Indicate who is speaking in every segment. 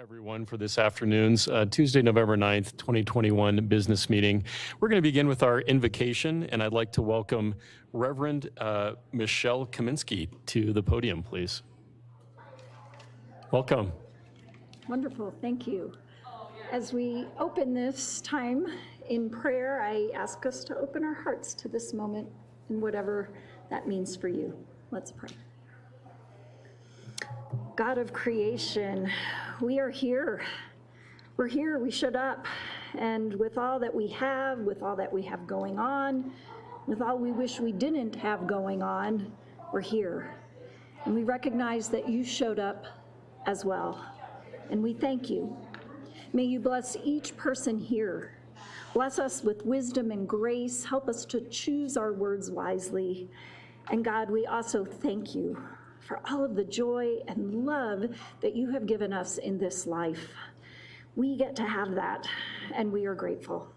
Speaker 1: Everyone for this afternoon's Tuesday, November 9th, 2021 business meeting. We're going to begin with our invocation, and I'd like to welcome Reverend Michelle Kaminsky to the podium, please. Welcome.
Speaker 2: Wonderful, thank you. As we open this time in prayer, I ask us to open our hearts to this moment and whatever that means for you. Let's pray. God of creation, we are here. We're here, we showed up, and with all that we have, with all that we have going on, with all we wish we didn't have going on, we're here. And we recognize that you showed up as well, and we thank you. May you bless each person here. Bless us with wisdom and grace. Help us to choose our words wisely. And God, we also thank you for all of the joy and love that you have given us in this life. We get to have that, and we are grateful.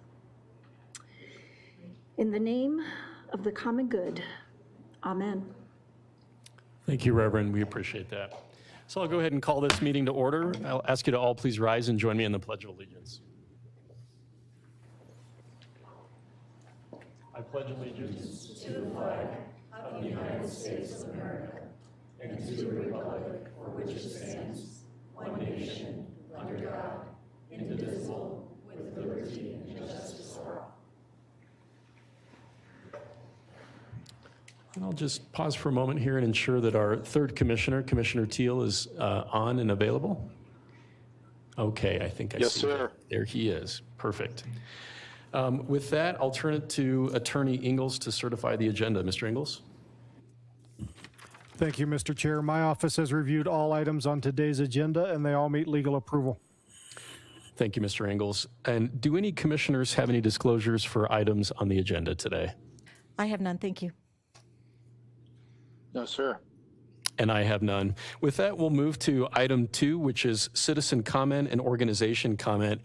Speaker 2: In the name of the common good, amen.
Speaker 1: Thank you, Reverend. We appreciate that. So I'll go ahead and call this meeting to order. I'll ask you to all please rise and join me in the Pledge of Allegiance. I pledge allegiance to the flag of the United States of America and to the republic for which it stands, one nation, under God, indivisible, with liberty and justice for all. And I'll just pause for a moment here and ensure that our third commissioner, Commissioner Teal, is on and available. Okay, I think I see. Yes, sir. There he is. Perfect. With that, I'll turn it to Attorney Ingalls to certify the agenda. Mr. Ingalls?
Speaker 3: Thank you, Mr. Chair. My office has reviewed all items on today's agenda, and they all meet legal approval.
Speaker 1: Thank you, Mr. Ingalls. And do any commissioners have any disclosures for items on the agenda today?
Speaker 4: I have none, thank you.
Speaker 5: No, sir.
Speaker 1: And I have none. With that, we'll move to item 2, which is citizen comment and organization comment.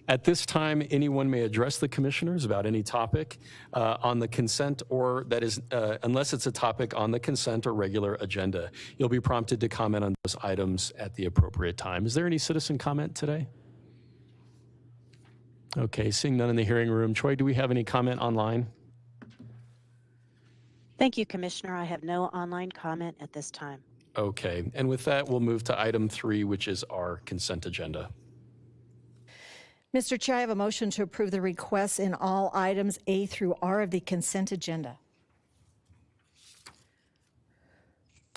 Speaker 1: At this time, anyone may address the commissioners about any topic on the consent, or that is, unless it's a topic on the consent or regular agenda. You'll be prompted to comment on those items at the appropriate time. Is there any citizen comment today? Okay, seeing none in the hearing room. Troy, do we have any comment online?
Speaker 6: Thank you, Commissioner. I have no online comment at this time.
Speaker 1: Okay, and with that, we'll move to item 3, which is our consent agenda.
Speaker 4: Mr. Chair, I have a motion to approve the requests in all items A through R of the consent agenda.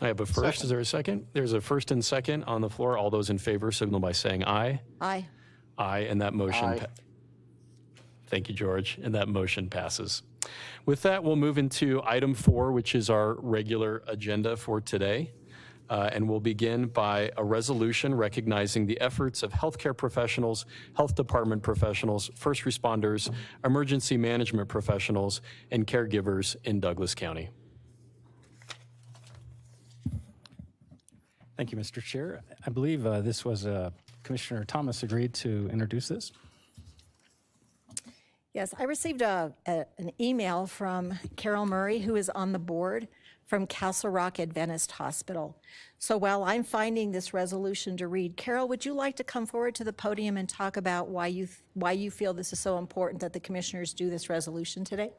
Speaker 1: I have a first. Second. Is there a second? There's a first and second on the floor. All those in favor signal by saying aye.
Speaker 4: Aye.
Speaker 1: Aye, and that motion.
Speaker 5: Aye.
Speaker 1: Thank you, George. And that motion passes. With that, we'll move into item 4, which is our regular agenda for today. And we'll begin by a resolution recognizing the efforts of healthcare professionals, health department professionals, first responders, emergency management professionals, and caregivers in Douglas County.
Speaker 7: Thank you, Mr. Chair. I believe this was Commissioner Thomas agreed to introduce this.
Speaker 4: Yes, I received an email from Carol Murray, who is on the board from Castle Rock Adventist Hospital. So while I'm finding this resolution to read, Carol, would you like to come forward to the podium and talk about why you feel this is so important that the commissioners do this resolution today?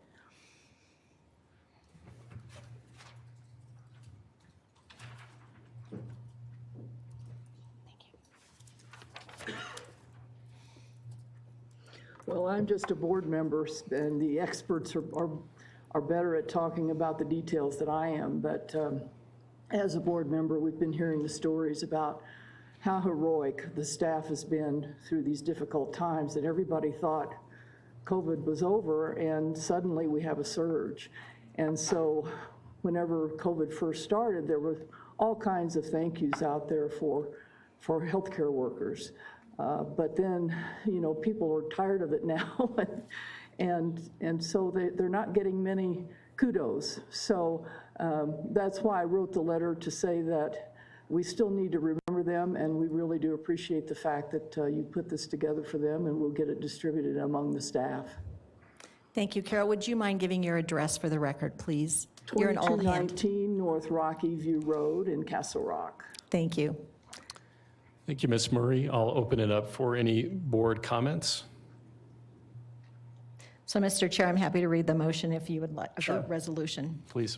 Speaker 8: Well, I'm just a board member, and the experts are better at talking about the details than I am. But as a board member, we've been hearing the stories about how heroic the staff has been through these difficult times, that everybody thought COVID was over, and suddenly we have a surge. And so whenever COVID first started, there were all kinds of thank yous out there for healthcare workers. But then, you know, people are tired of it now, and so they're not getting many kudos. So that's why I wrote the letter to say that we still need to remember them, and we really do appreciate the fact that you put this together for them, and we'll get it distributed among the staff.
Speaker 4: Thank you, Carol. Would you mind giving your address for the record, please? You're an old hand.
Speaker 8: 2219 North Rocky View Road in Castle Rock.
Speaker 4: Thank you.
Speaker 1: Thank you, Ms. Murray. I'll open it up for any board comments.
Speaker 4: So, Mr. Chair, I'm happy to read the motion if you would like,
Speaker 1: Sure.
Speaker 4: the resolution.
Speaker 1: Please.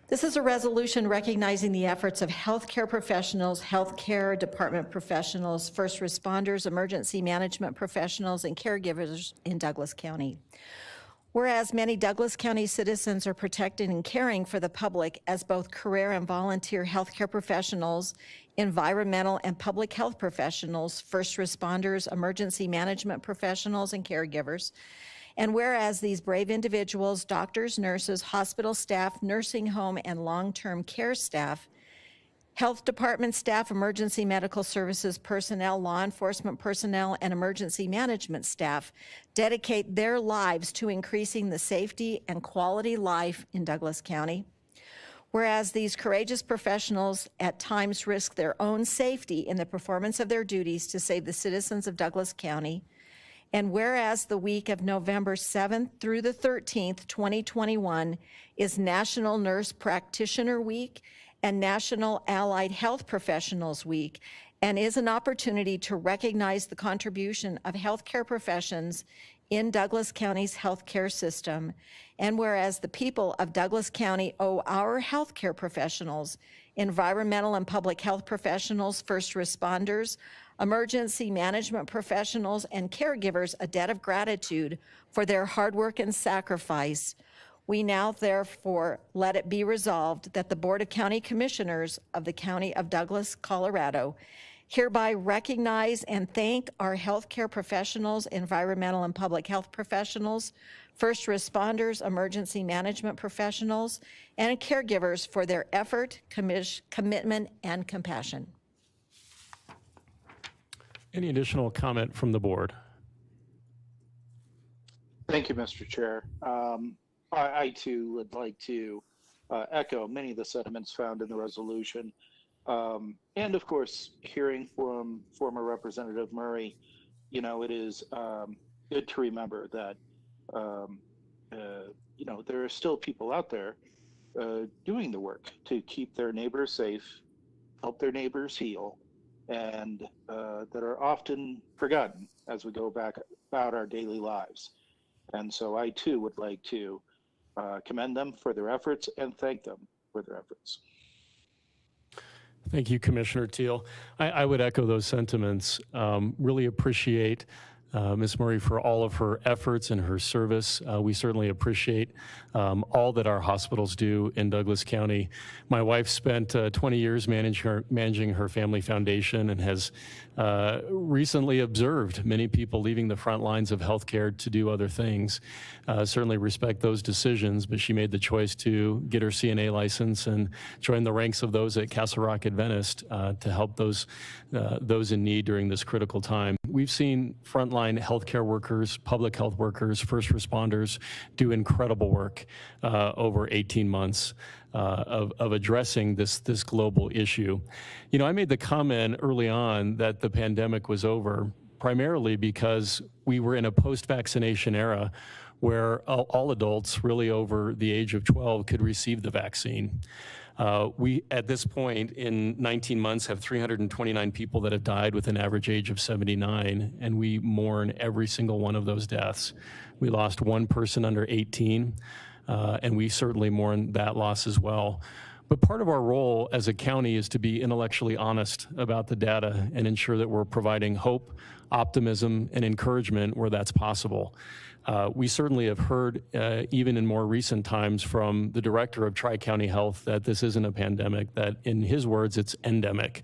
Speaker 4: This is a resolution recognizing the efforts of healthcare professionals, healthcare department professionals, first responders, emergency management professionals, and caregivers in Douglas County. Whereas many Douglas County citizens are protected and caring for the public as both career and volunteer healthcare professionals, environmental and public health professionals, first responders, emergency management professionals, and caregivers. And whereas these brave individuals, doctors, nurses, hospital staff, nursing home, and long-term care staff, health department staff, emergency medical services personnel, law enforcement personnel, and emergency management staff dedicate their lives to increasing the safety and quality life in Douglas County. Whereas these courageous professionals at times risk their own safety in the performance of their duties to save the citizens of Douglas County. And whereas the week of November 7th through the 13th, 2021 is National Nurse Practitioner Week and National Allied Health Professionals Week, and is an opportunity to recognize the contribution of healthcare professions in Douglas County's healthcare system. And whereas the people of Douglas County owe our healthcare professionals, environmental and public health professionals, first responders, emergency management professionals, and caregivers a debt of gratitude for their hard work and sacrifice, we now therefore let it be resolved that the Board of County Commissioners of the County of Douglas, Colorado, hereby recognize and thank our healthcare professionals, environmental and public health professionals, first responders, emergency management professionals, and caregivers for their effort, commitment, and compassion.
Speaker 1: Any additional comment from the board?
Speaker 5: Thank you, Mr. Chair. I too would like to echo many of the sentiments found in the resolution. And of course, hearing from former Representative Murray, you know, it is good to remember that, you know, there are still people out there doing the work to keep their neighbors safe, help their neighbors heal, and that are often forgotten as we go back about our daily lives. And so I too would like to commend them for their efforts and thank them for their efforts.
Speaker 1: Thank you, Commissioner Teal. I would echo those sentiments. Really appreciate Ms. Murray for all of her efforts and her service. We certainly appreciate all that our hospitals do in Douglas County. My wife spent 20 years managing her family foundation and has recently observed many people leaving the front lines of healthcare to do other things. Certainly respect those decisions, but she made the choice to get her CNA license and join the ranks of those at Castle Rock Adventist to help those in need during this critical time. We've seen frontline healthcare workers, public health workers, first responders do incredible work over 18 months of addressing this global issue. You know, I made the comment early on that the pandemic was over primarily because we were in a post-vaccination era where all adults really over the age of 12 could receive the vaccine. We, at this point, in 19 months, have 329 people that have died with an average age of 79, and we mourn every single one of those deaths. We lost one person under 18, and we certainly mourn that loss as well. But part of our role as a county is to be intellectually honest about the data and ensure that we're providing hope, optimism, and encouragement where that's possible. We certainly have heard, even in more recent times, from the director of Tri-County Health that this isn't a pandemic, that in his words, it's endemic.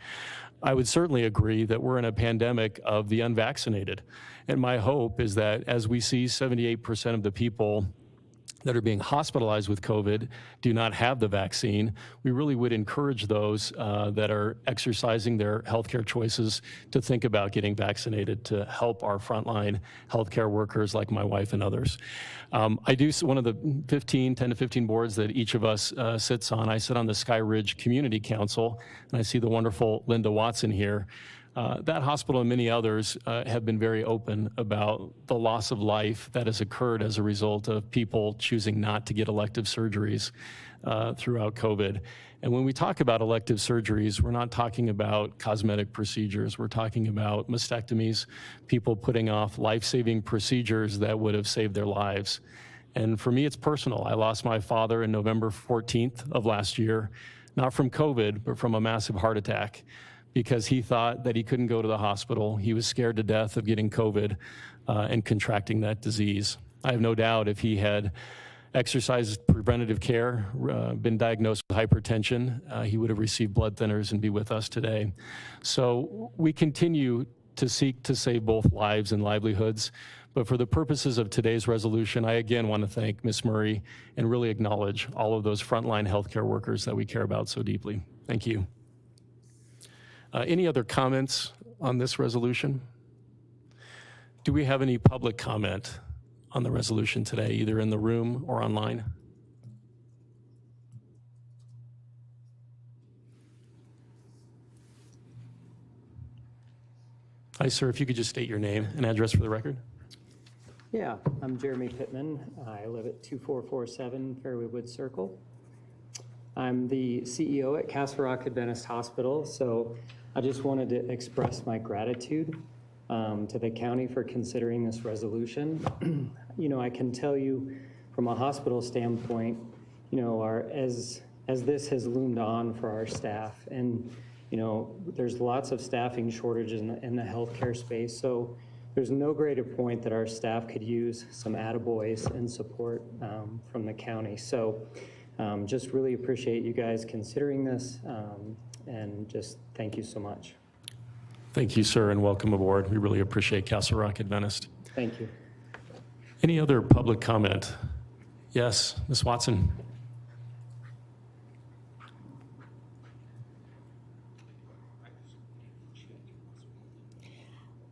Speaker 1: I would certainly agree that we're in a pandemic of the unvaccinated. And my hope is that as we see 78% of the people that are being hospitalized with COVID do not have the vaccine, we really would encourage those that are exercising their healthcare choices to think about getting vaccinated to help our frontline healthcare workers like my wife and others. I do one of the 10 to 15 boards that each of us sits on. I sit on the Sky Ridge Community Council, and I see the wonderful Linda Watson here. That hospital and many others have been very open about the loss of life that has occurred as a result of people choosing not to get elective surgeries throughout COVID. And when we talk about elective surgeries, we're not talking about cosmetic procedures. We're talking about mastectomies, people putting off life-saving procedures that would have saved their lives. And for me, it's personal. I lost my father in November 14th of last year, not from COVID, but from a massive heart attack, because he thought that he couldn't go to the hospital. He was scared to death of getting COVID and contracting that disease. I have no doubt if he had exercised preventative care, been diagnosed with hypertension, he would have received blood thinners and be with us today. So we continue to seek to save both lives and livelihoods. But for the purposes of today's resolution, I again want to thank Ms. Murray and really acknowledge all of those frontline healthcare workers that we care about so deeply. Thank you. Any other comments on this resolution? Do we have any public comment on the resolution today, either in the room or online? Hi, sir, if you could just state your name and address for the record.
Speaker 9: Yeah, I'm Jeremy Pittman. I live at 2447 Fairway Woods Circle. I'm the CEO at Castle Rock Adventist Hospital, so I just wanted to express my gratitude to the county for considering this resolution. You know, I can tell you from a hospital standpoint, you know, as this has loomed on for our staff, and you know, there's lots of staffing shortages in the healthcare space, so there's no greater point that our staff could use some attaboys and support from the county. So just really appreciate you guys considering this, and just thank you so much.
Speaker 1: Thank you, sir, and welcome aboard. We really appreciate Castle Rock Adventist.
Speaker 9: Thank you.
Speaker 1: Any other public comment? Yes, Ms. Watson.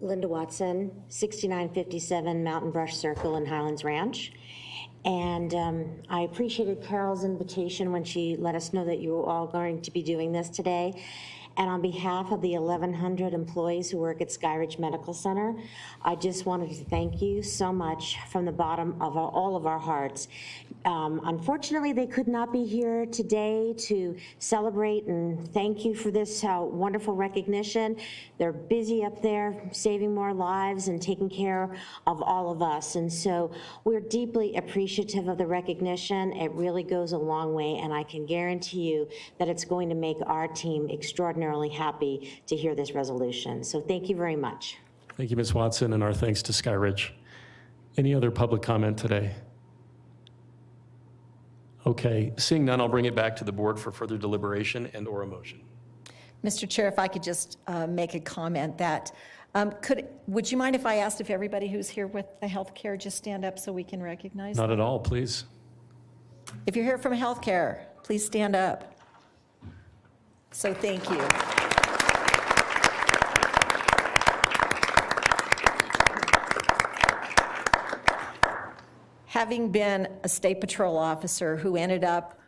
Speaker 10: Linda Watson, 6957 Mountain Brush Circle in Highlands Ranch. And I appreciated Carol's invitation when she let us know that you were all going to be doing this today. And on behalf of the 1,100 employees who work at Skyridge Medical Center, I just wanted to thank you so much from the bottom of all of our hearts. Unfortunately, they could not be here today to celebrate and thank you for this wonderful recognition. They're busy up there saving more lives and taking care of all of us. And so we're deeply appreciative of the recognition. It really goes a long way, and I can guarantee you that it's going to make our team extraordinarily happy to hear this resolution. So thank you very much.
Speaker 1: Thank you, Ms. Watson, and our thanks to Skyridge. Any other public comment today? Okay, seeing none, I'll bring it back to the board for further deliberation and or a motion.
Speaker 4: Mr. Chair, if I could just make a comment that, would you mind if I asked if everybody who's here with the healthcare just stand up so we can recognize
Speaker 1: Not
Speaker 4: them?
Speaker 1: at all, please.
Speaker 4: If you're here from healthcare, please stand up. So thank you. Having been a state patrol officer who ended up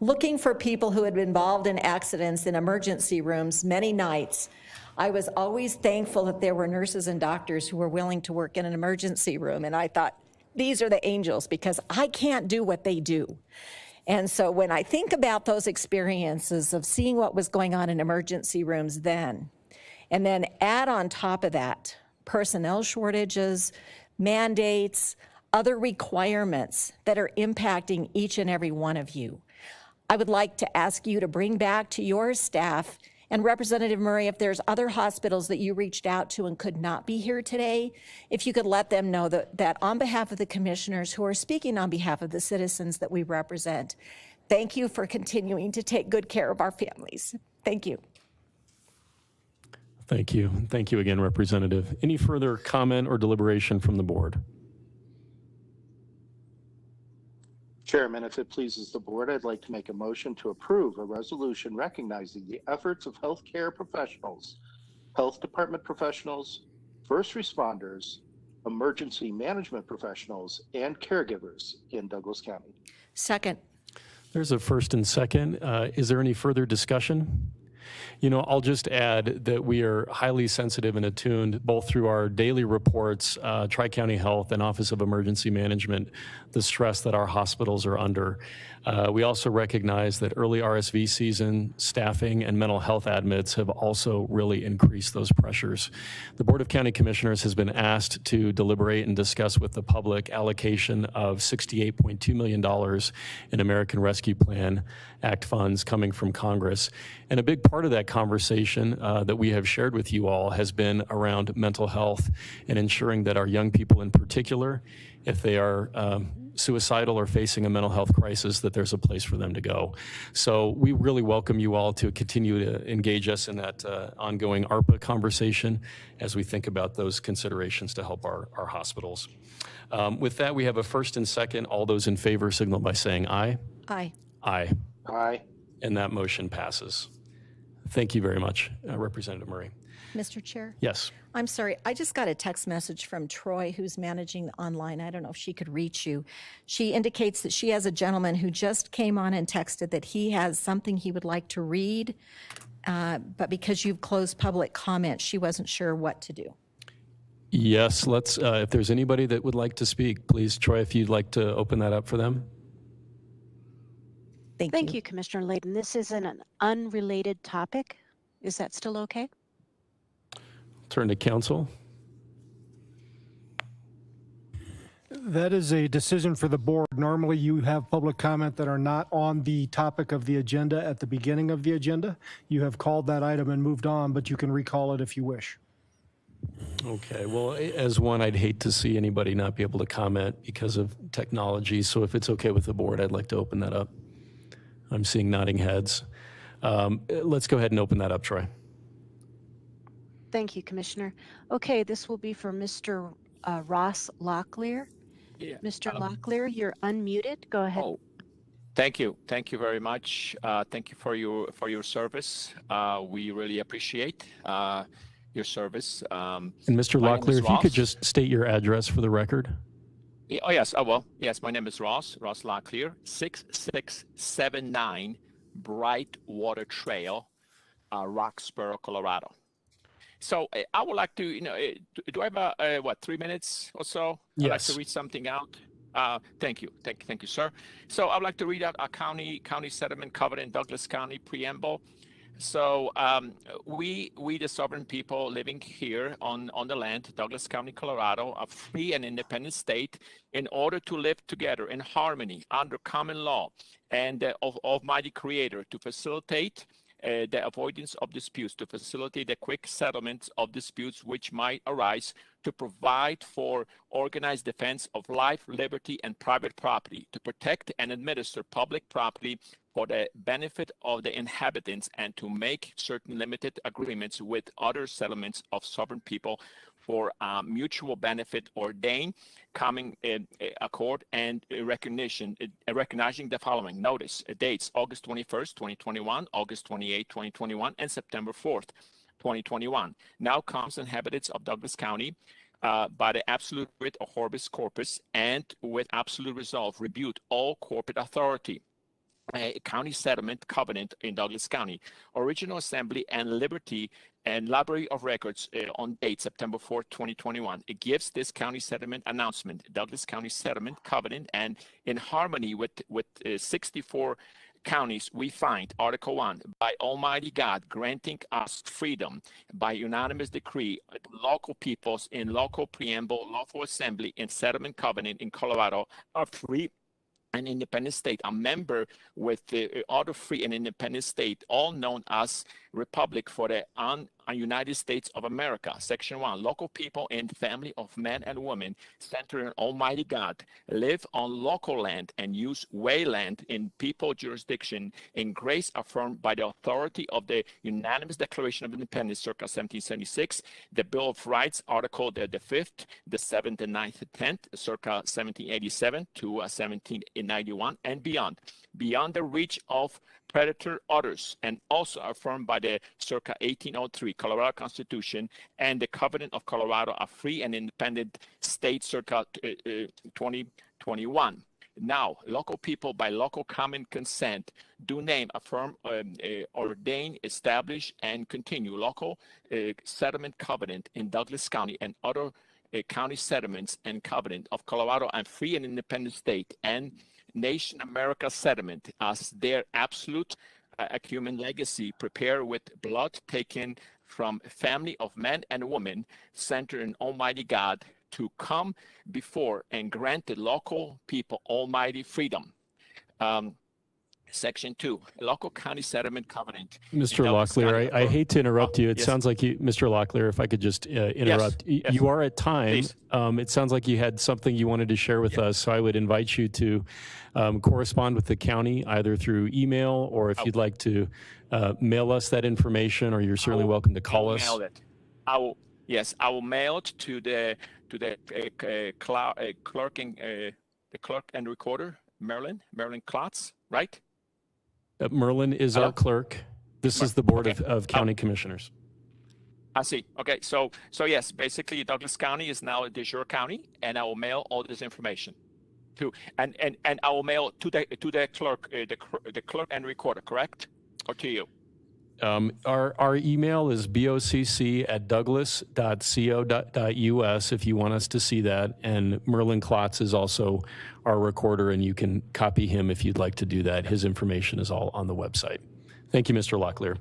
Speaker 4: looking for people who had been involved in accidents in emergency rooms many nights, I was always thankful that there were nurses and doctors who were willing to work in an emergency room. And I thought, these are the angels, because I can't do what they do. And so when I think about those experiences of seeing what was going on in emergency rooms then, and then add on top of that personnel shortages, mandates, other requirements that are impacting each and every one of you, I would like to ask you to bring back to your staff, and Representative Murray, if there's other hospitals that you reached out to and could not be here today, if you could let them know that on behalf of the commissioners who are speaking on behalf of the citizens that we represent, thank you for continuing to take good care of our families. Thank you.
Speaker 1: Thank you. Thank you again, Representative. Any further comment or deliberation from the board?
Speaker 5: Chairman, if it pleases the board, I'd like to make a motion to approve a resolution recognizing the efforts of healthcare professionals, health department professionals, first responders, emergency management professionals, and caregivers in Douglas County.
Speaker 4: Second.
Speaker 1: There's a first and second. Is there any further discussion? I'll just add that we are highly sensitive and attuned, both through our daily reports, Tri-County Health and Office of Emergency Management, the stress that our hospitals are under. We also recognize that early RSV season, staffing, and mental health admits have also really increased those pressures. The Board of County Commissioners has been asked to deliberate and discuss with the public allocation of $68.2 million in American Rescue Plan Act funds coming from Congress. And a big part of that conversation that we have shared with you all has been around mental health and ensuring that our young people in particular, if they are suicidal or facing a mental health crisis, that there's a place for them to go. So we really welcome you all to continue to engage us in that ongoing ARPA conversation as we think about those considerations to help our hospitals. With that, we have a first and second. All those in favor signal by saying aye.
Speaker 4: Aye.
Speaker 1: Aye.
Speaker 5: Aye.
Speaker 1: And that motion passes. Thank you very much, Representative Murray.
Speaker 4: Mr. Chair?
Speaker 1: Yes.
Speaker 4: I'm sorry, I just got a text message from Troy, who's managing online. I don't know if she could reach you. She indicates that she has a gentleman who just came on and texted that he has something he would like to read, but because you've closed public comment, she wasn't sure what to do.
Speaker 1: Yes, let's, if there's anybody that would like to speak, please, Troy, if you'd like to open that up for them.
Speaker 6: Thank you, Commissioner Layden. This is an unrelated topic. Is that still okay?
Speaker 1: Turn to council.
Speaker 3: That is a decision for the board. Normally, you have public comment that are not on the topic of the agenda at the beginning of the agenda. You have called that item and moved on, but you can recall it if you wish.
Speaker 1: Okay, well, as one, I'd hate to see anybody not be able to comment because of technology. So if it's okay with the board, I'd like to open that up. I'm seeing nodding heads. Let's go ahead and open that up, Troy.
Speaker 6: Thank you, Commissioner. Okay, this will be for Mr. Ross Locklear.
Speaker 11: Yeah,
Speaker 6: Mr. Locklear, you're unmuted. Go ahead.
Speaker 11: Oh, thank you. Thank you very much. Thank you for your service. We really appreciate your service.
Speaker 1: And Mr. Locklear, if you could just state your address for the record.
Speaker 11: Oh, yes, I will. Yes, my name is Ross Locklear, 6679 Brightwater Trail, Roxborough, Colorado. So I would like to, do I have 3 minutes or so?
Speaker 1: Yes.
Speaker 11: I'd like to read something out. Thank you, sir. So I would like to read out a county settlement covenant in Douglas County preamble. So we the sovereign people living here on the land, Douglas County, Colorado, a free and independent state, in order to live together in harmony under common law and of Almighty Creator, to facilitate the avoidance of disputes, to facilitate the quick settlement of disputes which might arise, to provide for organized defense of life, liberty, and private property, to protect and administer public property for the benefit of the inhabitants, and to make certain limited agreements with other settlements of sovereign people for mutual benefit, ordained, coming in accord, and recognizing the following. Notice dates: August 21st, 2021, August 28th, 2021, and September 4th, 2021. Now comes inhabitants of Douglas County, by the absolute writ of Orbis Corpus, and with absolute resolve, rebuke all corporate authority. A county settlement covenant in Douglas County, original assembly and liberty and library of records on date September 4th, 2021. It gives this county settlement announcement, Douglas County settlement covenant, and in harmony with 64 counties, we find Article 1, by Almighty God granting us freedom by unanimous decree, local peoples in local preamble, lawful assembly, and settlement covenant in Colorado are free an independent state, a member with the other free and independent state, all known as Republic for the United States of America. Section 1, local people and family of men and women centered in Almighty God live on local land and use wayland in people jurisdiction in grace affirmed by the authority of the unanimous Declaration of Independence circa 1776, the Bill of Rights, Article the 5th, the 7th, the 9th, the 10th, circa 1787 to 1791 and beyond the reach of predator others, and also affirmed by the circa 1803 Colorado Constitution and the Covenant of Colorado, a free and independent state circa 2021. Now, local people by local common consent do name, affirm, ordain, establish, and continue local settlement covenant in Douglas County and other county settlements and covenant of Colorado and free and independent state and Nation America settlement as their absolute human legacy, prepared with blood taken from family of men and women, centered in Almighty God, to come before and grant the local people almighty freedom. Section 2, local county settlement covenant.
Speaker 1: Mr. Locklear, I hate to interrupt you. It
Speaker 11: yes.
Speaker 1: sounds like you, Mr. Locklear, if I could just interrupt.
Speaker 11: Yes.
Speaker 1: You are at time.
Speaker 11: Please.
Speaker 1: It sounds like you had something you wanted to share with us, so I would invite you to correspond with the county either through email or if you'd like to mail us that information, or you're certainly welcome to call us.
Speaker 11: Mail it. I will mail it to the clerk and recorder, Marilyn Klotz, right?
Speaker 1: Merlin is our clerk. This is the Board of County Commissioners.
Speaker 11: I see. Okay, so yes, basically Douglas County is now a de jure county, and I will mail all this information to, and I will mail to the clerk, the clerk and recorder, correct, or to you?
Speaker 1: Our email is bocc@douglas.co.us if you want us to see that, and Merlin Klotz is also our recorder, and you can copy him if you'd like to do that. His information is all on the website. Thank you, Mr. Locklear.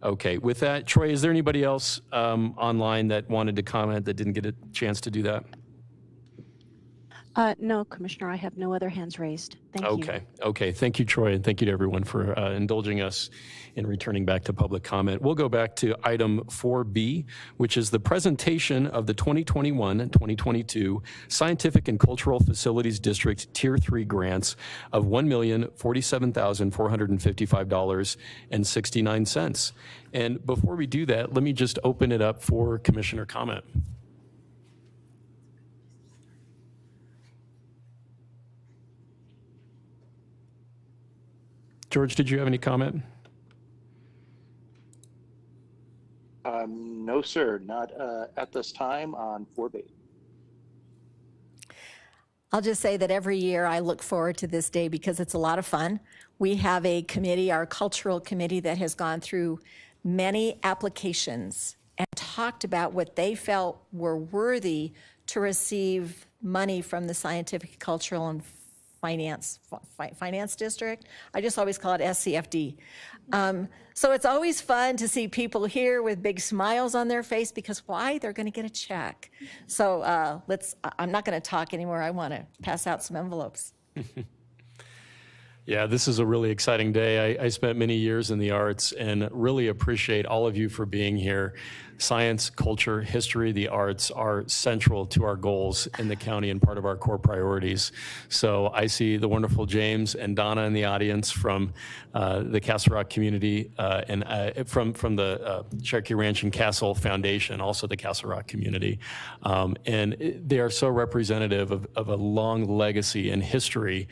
Speaker 1: Okay, with that, Troy, is there anybody else online that wanted to comment that didn't get a chance to do that?
Speaker 6: No, Commissioner, I have no other hands raised. Thank you.
Speaker 1: Okay. Thank you, Troy, and thank you to everyone for indulging us in returning back to public comment. We'll go back to item 4B, which is the presentation of the 2021-2022 Scientific and Cultural Facilities District Tier 3 grants of $1,047,455.69. And before we do that, let me just open it up for commissioner comment. George, did you have any comment?
Speaker 5: No, sir, not at this time on 4B.
Speaker 4: I'll just say that every year I look forward to this day because it's a lot of fun. We have a committee, our cultural committee, that has gone through many applications and talked about what they felt were worthy to receive money from the Scientific, Cultural, and Finance District. I just always call it SCFD. So it's always fun to see people here with big smiles on their face because why? They're going to get a check. So I'm not going to talk anymore. I want to pass out some envelopes.
Speaker 1: Yeah, this is a really exciting day. I spent many years in the arts and really appreciate all of you for being here. Science, culture, history, the arts are central to our goals in the county and part of our core priorities. So I see the wonderful James and Donna in the audience from the Castle Rock community and from the Cherokee Ranch and Castle Foundation, also the Castle Rock community. And they are so representative of a long legacy and history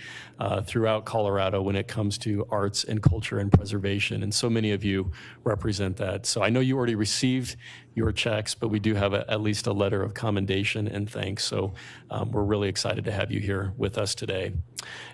Speaker 1: throughout Colorado when it comes to arts and culture and preservation. And so many of you represent that. So I know you already received your checks, but we do have at least a letter of commendation and thanks. So we're really excited to have you here with us today.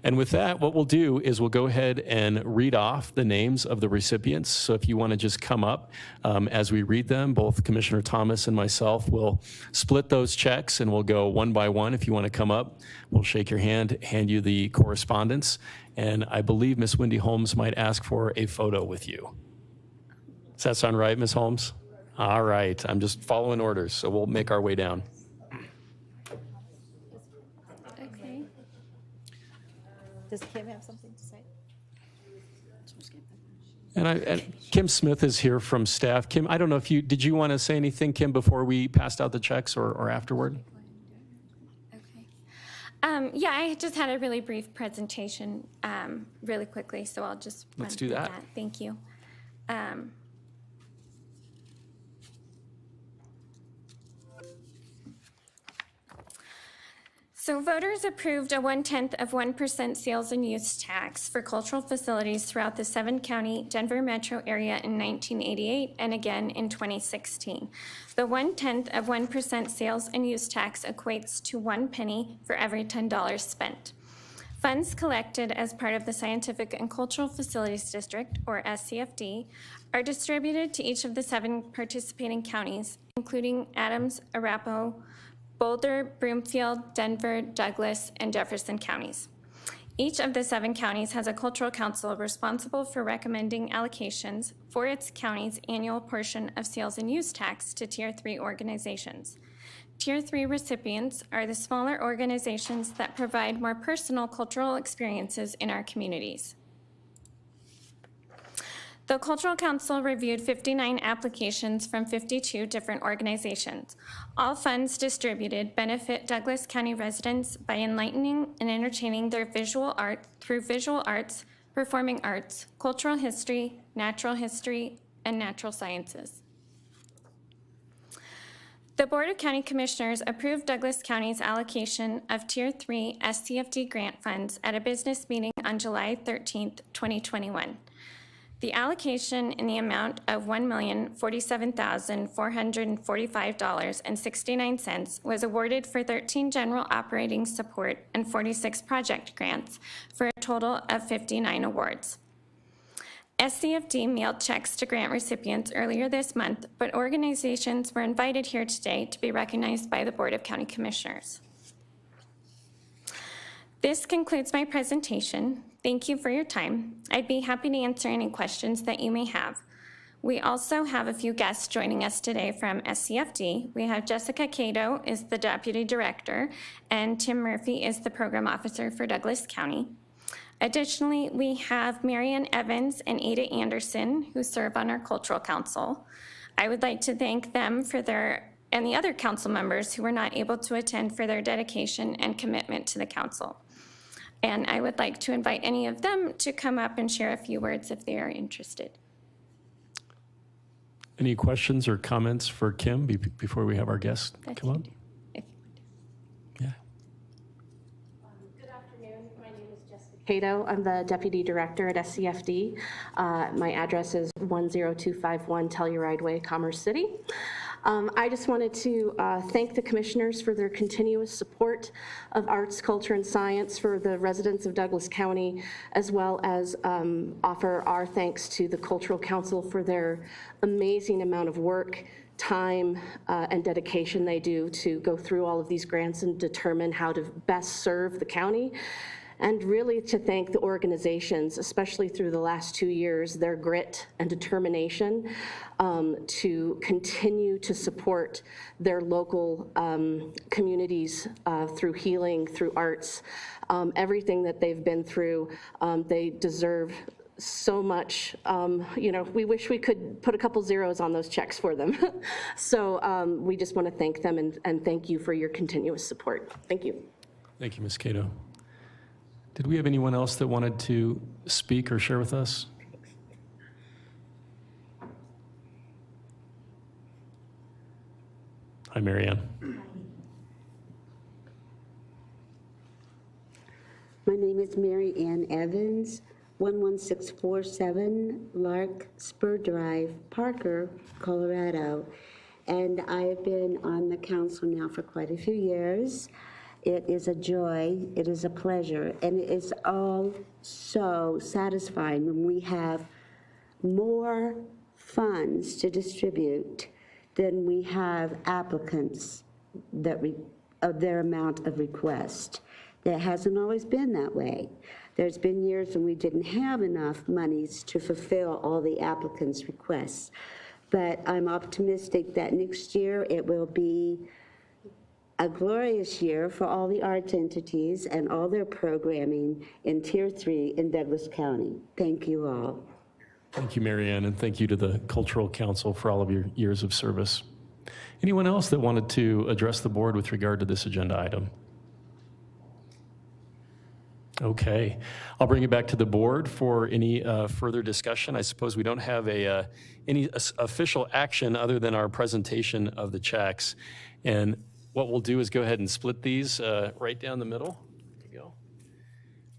Speaker 1: And with that, what we'll do is we'll go ahead and read off the names of the recipients. So if you want to just come up as we read them, both Commissioner Thomas and myself will split those checks and we'll go one by one. If you want to come up, we'll shake your hand, hand you the correspondence. And I believe Miss Wendy Holmes might ask for a photo with you. Does that sound right, Miss Holmes? All right, I'm just following orders, so we'll make our way down.
Speaker 4: Okay. Does Kim have something to say?
Speaker 1: And Kim Smith is here from staff. Kim, I don't know if did you want to say anything, Kim, before we passed out the checks or afterward?
Speaker 12: Okay. Yeah, I just had a really brief presentation really quickly, so I'll just
Speaker 1: Let's
Speaker 12: run
Speaker 1: do
Speaker 12: through
Speaker 1: that.
Speaker 12: Thank you. So voters approved a 0.1% sales and use tax for cultural facilities throughout the 7-county Denver metro area in 1988 and again in 2016. The 0.1% sales and use tax equates to 1 penny for every $10 spent. Funds collected as part of the Scientific and Cultural Facilities District, or SCFD, are distributed to each of the 7 participating counties, including Adams, Arapahoe, Boulder, Broomfield, Denver, Douglas, and Jefferson counties. Each of the 7 counties has a cultural council responsible for recommending allocations for its county's annual portion of sales and use tax to Tier 3 organizations. Tier 3 recipients are the smaller organizations that provide more personal cultural experiences in our communities. The Cultural Council reviewed 59 applications from 52 different organizations. All funds distributed benefit Douglas County residents by enlightening and entertaining their visual art through visual arts, performing arts, cultural history, and natural sciences. The Board of County Commissioners approved Douglas County's allocation of Tier 3 SCFD grant funds at a business meeting on July 13th, 2021. The allocation in the amount of $1,047,445.69 was awarded for 13 general operating support and 46 project grants for a total of 59 awards. SCFD mailed checks to grant recipients earlier this month, but organizations were invited here today to be recognized by the Board of County Commissioners. This concludes my presentation. Thank you for your time. I'd be happy to answer any questions that you may have. We also have a few guests joining us today from SCFD. We have Jessica Cato is the Deputy Director, and Tim Murphy is the Program Officer for Douglas County. Additionally, we have Marianne Evans and Ada Anderson, who serve on our Cultural Council. I would like to thank them and the other council members who were not able to attend for their dedication and commitment to the council. And I would like to invite any of them to come up and share a few words if they are interested.
Speaker 1: Any questions or comments for Kim before we have our guest come up? Yeah.
Speaker 13: Good afternoon. My name is Jessica Cato. I'm the Deputy Director at SCFD. My address is 10251 Telluride Way, Commerce City. I just wanted to thank the commissioners for their continuous support of arts, culture, and science for the residents of Douglas County, as well as offer our thanks to the Cultural Council for their amazing amount of work, time, and dedication they do to go through all of these grants and determine how to best serve the county. And really to thank the organizations, especially through the last 2 years, their grit and determination to continue to support their local communities through healing, through arts, everything that they've been through. They deserve so much. We wish we could put a couple zeros on those checks for them. So we just want to thank them and thank you for your continuous support. Thank you.
Speaker 1: Thank you, Ms. Cato. Did we have anyone else that wanted to speak or share with us? Hi, Marianne.
Speaker 14: My name is Mary Ann Evans, 11647 Larkspur Drive, Parker, Colorado. And I have been on the council now for quite a few years. It is a joy, it is a pleasure, and it is all so satisfying when we have more funds to distribute than we have applicants of their amount of request. That hasn't always been that way. There's been years when we didn't have enough monies to fulfill all the applicants' requests. But I'm optimistic that next year it will be a glorious year for all the arts entities and all their programming in Tier 3 in Douglas County. Thank you all.
Speaker 1: Thank you, Marianne, and thank you to the Cultural Council for all of your years of service. Anyone else that wanted to address the board with regard to this agenda item? Okay, I'll bring it back to the board for any further discussion. I suppose we don't have any official action other than our presentation of the checks. And what we'll do is go ahead and split these right down the middle. There you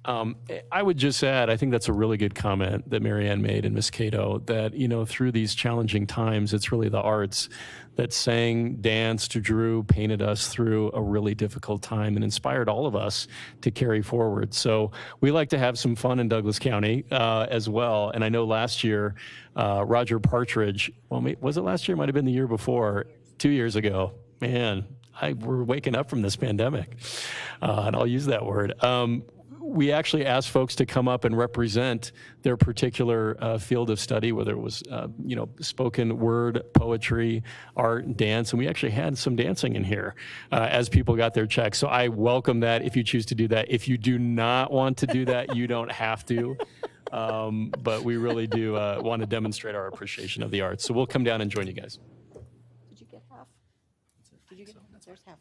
Speaker 1: I would just add, I think that's a really good comment that Marianne made and Ms. Cato, that, through these challenging times, it's really the arts that sang, danced, drew, painted us through a really difficult time and inspired all of us to carry forward. So we like to have some fun in Douglas County as well. And I know last year, Roger Partridge, was it last year? It might have been the year before, 2 years ago. Man, we're waking up from this pandemic, and I'll use that word. We actually asked folks to come up and represent their particular field of study, whether it was, spoken word, poetry, art, dance, and we actually had some dancing in here as people got their checks. So I welcome that if you choose to do that. If you do not want to do that, you don't have to. But we really do want to demonstrate our appreciation of the arts. So we'll come down and join you guys.
Speaker 4: Did you get half? Did you get, there's half.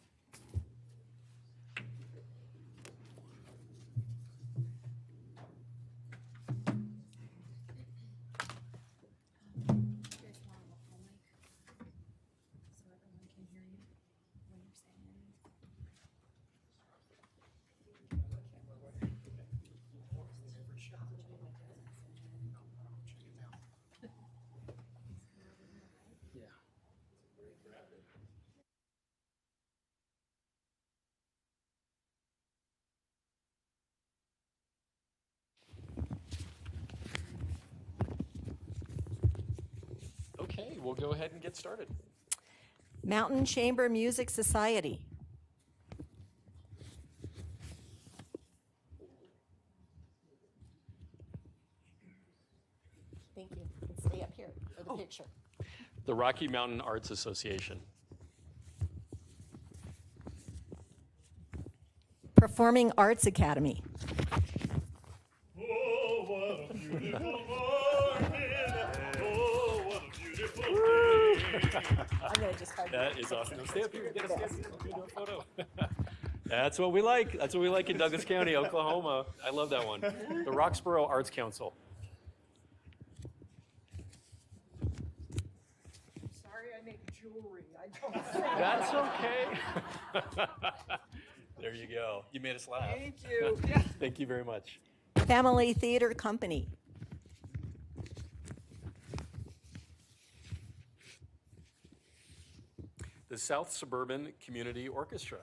Speaker 1: Okay, we'll go ahead and get started.
Speaker 4: Mountain Chamber Music Society. Thank you. Stay up here for the picture.
Speaker 1: The Rocky Mountain Arts Association.
Speaker 4: Performing Arts Academy.
Speaker 15: Oh, what a beautiful morning. Oh, what a beautiful day.
Speaker 4: I'm going to just hug
Speaker 1: That is awesome. No, stay up here. Get a photo. That's what we like. That's what we like in Douglas County, Oklahoma. I love that one. The Roxborough Arts Council.
Speaker 8: Sorry, I make jewelry. I don't.
Speaker 1: That's okay. There you go. You made us laugh.
Speaker 8: Thank you.
Speaker 1: Thank you very much.
Speaker 4: Family Theater Company.
Speaker 1: The South Suburban Community Orchestra.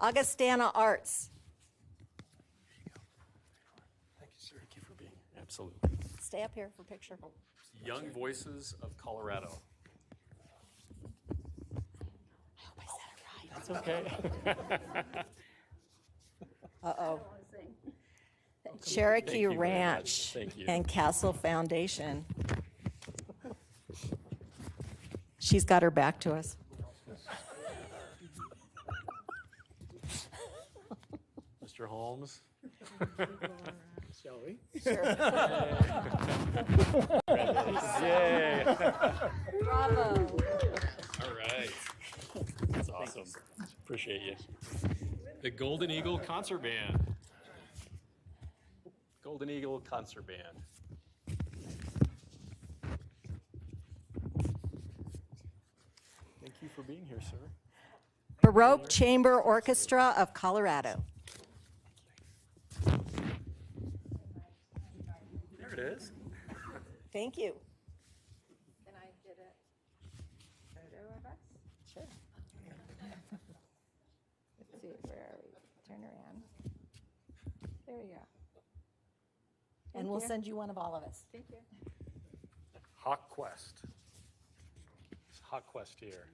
Speaker 4: Augustana Arts.
Speaker 1: Thank you, sir. Thank you for being. Absolutely.
Speaker 4: Stay up here for picture.
Speaker 1: Young Voices of Colorado.
Speaker 4: I hope I said it right.
Speaker 1: That's okay.
Speaker 4: Uh-oh. Cherokee
Speaker 1: Thank you very
Speaker 4: Ranch
Speaker 1: much. Thank you.
Speaker 4: and Castle Foundation. She's got her back to us.
Speaker 1: Mr. Holmes.
Speaker 3: Shall we?
Speaker 4: Sure.
Speaker 1: Yay.
Speaker 4: Bravo.
Speaker 1: All right. That's awesome. Appreciate you. The Golden Eagle Concert Band. Golden Eagle Concert Band. Thank you for being here, sir.
Speaker 4: Baroque Chamber Orchestra of Colorado.
Speaker 1: There it is.
Speaker 4: Thank you.
Speaker 16: Can I get a photo of us?
Speaker 4: Sure.
Speaker 16: Let's see, where are we? Turn around. There we go.
Speaker 4: And we'll send you one of all of us.
Speaker 16: Thank you.
Speaker 1: Hawk Quest. It's Hawk Quest here.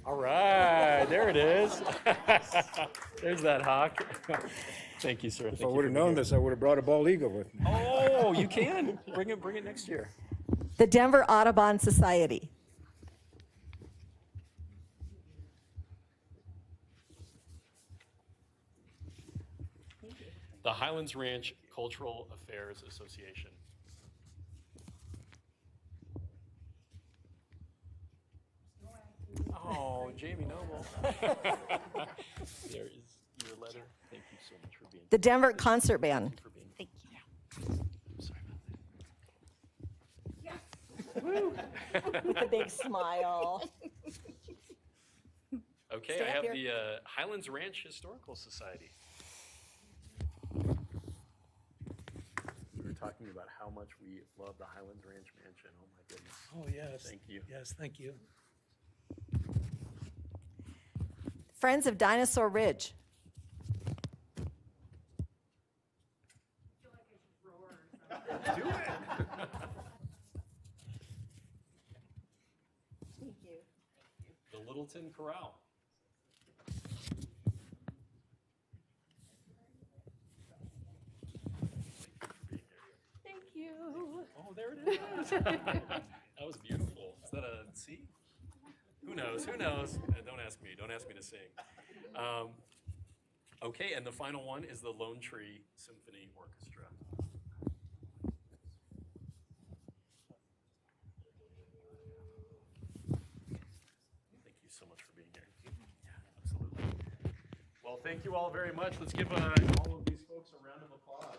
Speaker 1: All right, there it is. There's that hawk. Thank you, sir.
Speaker 17: If I would have known this, I would have brought a bald eagle with me.
Speaker 1: Oh, you can. Bring it next year.
Speaker 4: The Denver Audubon Society.
Speaker 1: The Highlands Ranch Cultural Affairs Association. Oh, Jamie Noble. There is your letter. Thank you so much for being here.
Speaker 4: The Denver Concert Band.
Speaker 1: Thank you. Sorry about
Speaker 4: With a big smile.
Speaker 1: Okay,
Speaker 4: Stay
Speaker 1: I
Speaker 4: up
Speaker 1: have
Speaker 4: here.
Speaker 1: the Highlands Ranch Historical Society. We were talking about how much we love the Highlands Ranch Mansion. Oh my goodness.
Speaker 17: Oh, yes.
Speaker 1: Thank you.
Speaker 17: Yes, thank you.
Speaker 4: Friends of Dinosaur Ridge.
Speaker 1: Do it.
Speaker 4: Thank you.
Speaker 1: The Littleton Corral.
Speaker 4: Thank you.
Speaker 1: Oh, there it is. That was beautiful. Is that a C? Who knows? Who knows? Don't ask me. Don't ask me to sing. Okay, and the final one is the Lone Tree Symphony Orchestra. Thank you so much for being here. Yeah, absolutely. Well, thank you all very much. Let's give all of these folks a round of applause.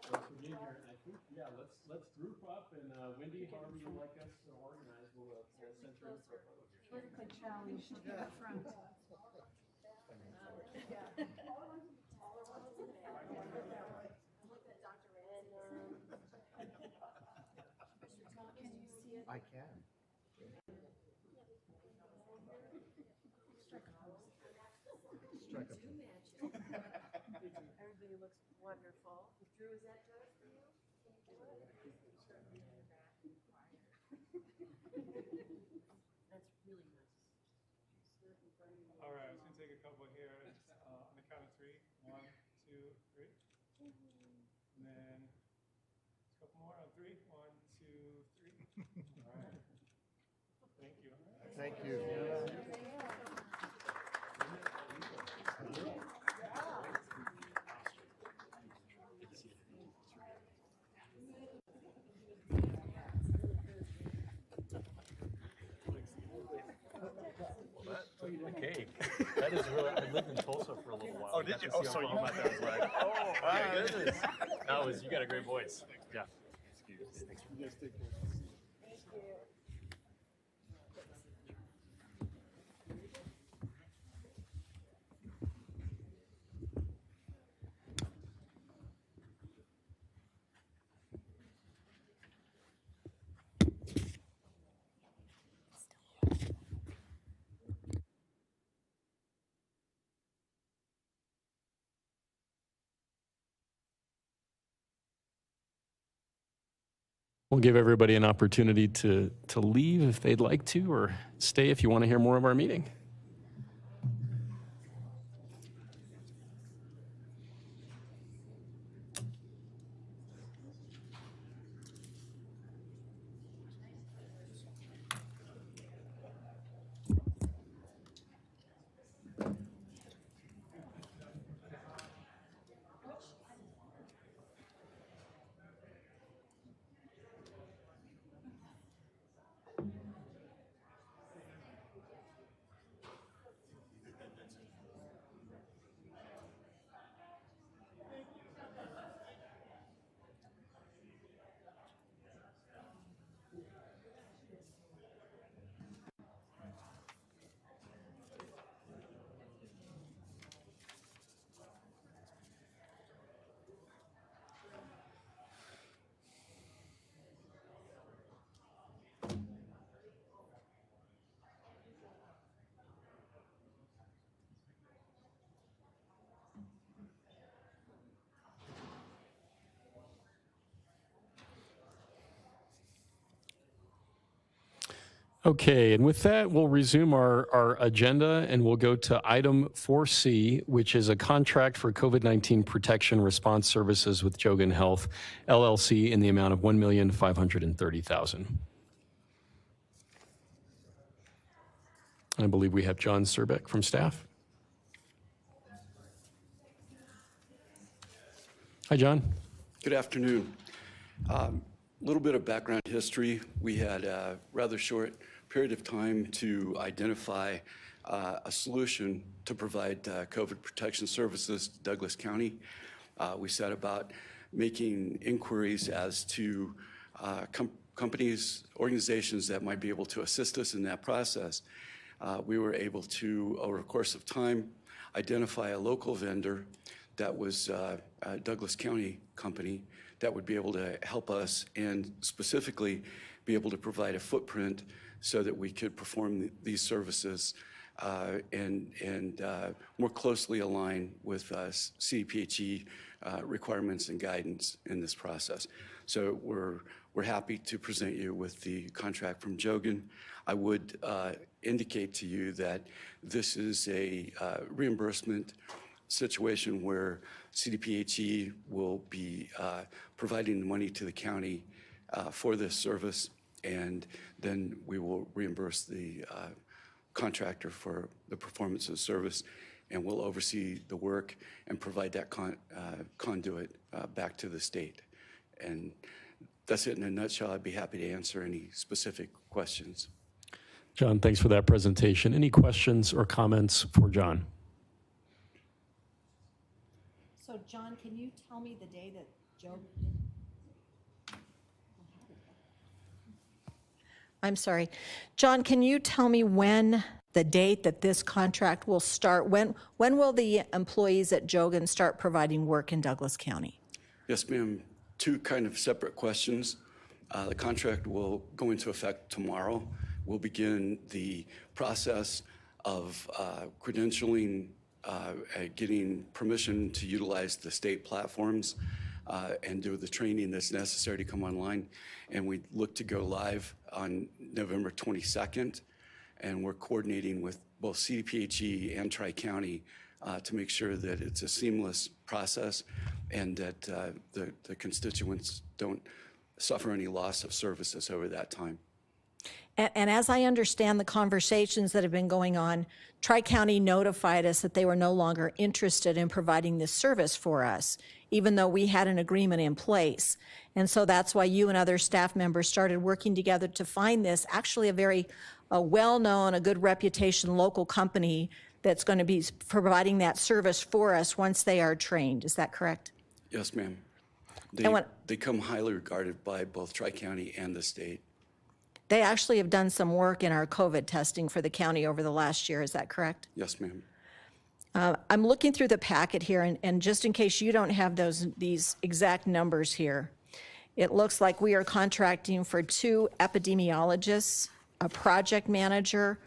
Speaker 1: So for being here, I think, yeah, let's group up, and Wendy, however you like us to organize, we'll center in for a photo.
Speaker 2: Politically challenged to the front.
Speaker 18: I can. Strike a
Speaker 16: Everybody looks wonderful. Drew, is that good for you? That's really nice.
Speaker 19: All right, I'm just gonna take a couple here on the count of three. 1, 2, 3. And then a couple more on 3. 1, 2, 3. All right. Thank you.
Speaker 18: Thank you.
Speaker 1: The cake. That is really, I lived in Tulsa for a little while.
Speaker 18: Oh, did you? Oh, so you might have was like,
Speaker 1: oh my goodness. That was, you got a great voice. Yeah.
Speaker 18: Excuse me.
Speaker 1: We'll give everybody an opportunity to leave if they'd like to, or stay if you want to hear more of our meeting. Okay, and with that, we'll resume our agenda and we'll go to item 4C, which is a contract for COVID-19 protection response services with Jogen Health, LLC, in the amount of $1,530,000. I believe we have John Serbeck from staff. Hi, John.
Speaker 20: Good afternoon. A little bit of background history. We had a rather short period of time to identify a solution to provide COVID protection services to Douglas County. We set about making inquiries as to companies, organizations that might be able to assist us in that process. We were able to, over a course of time, identify a local vendor that was a Douglas County company that would be able to help us and specifically be able to provide a footprint so that we could perform these services and more closely align with CDPHE requirements and guidance in this process. So we're happy to present you with the contract from Jogen. I would indicate to you that this is a reimbursement situation where CDPHE will be providing the money to the county for this service, and then we will reimburse the contractor for the performance of the service, and we'll oversee the work and provide that conduit back to the state. And that's it in a nutshell. I'd be happy to answer any specific questions.
Speaker 1: John, thanks for that presentation. Any questions or comments for John?
Speaker 4: So John, can you tell me the day that Joe... I'm sorry. John, can you tell me when the date that this contract will start? When will the employees at Jogen start providing work in Douglas County?
Speaker 20: Yes, ma'am. Two kind of separate questions. The contract will go into effect tomorrow. We'll begin the process of credentialing, getting permission to utilize the state platforms and do the training that's necessary to come online. And we look to go live on November 22nd. And we're coordinating with both CDPHE and Tri-County to make sure that it's a seamless process and that the constituents don't suffer any loss of services over that time.
Speaker 4: And as I understand the conversations that have been going on, Tri-County notified us that they were no longer interested in providing this service for us, even though we had an agreement in place. And so that's why you and other staff members started working together to find this, actually a very well-known, a good reputation local company that's going to be providing that service for us once they are trained. Is that correct?
Speaker 20: Yes, ma'am. They come highly regarded by both Tri-County and the state.
Speaker 4: They actually have done some work in our COVID testing for the county over the last year. Is that correct?
Speaker 20: Yes, ma'am.
Speaker 4: I'm looking through the packet here, and just in case you don't have these exact numbers here, it looks like we are contracting for 2 epidemiologists, a project manager,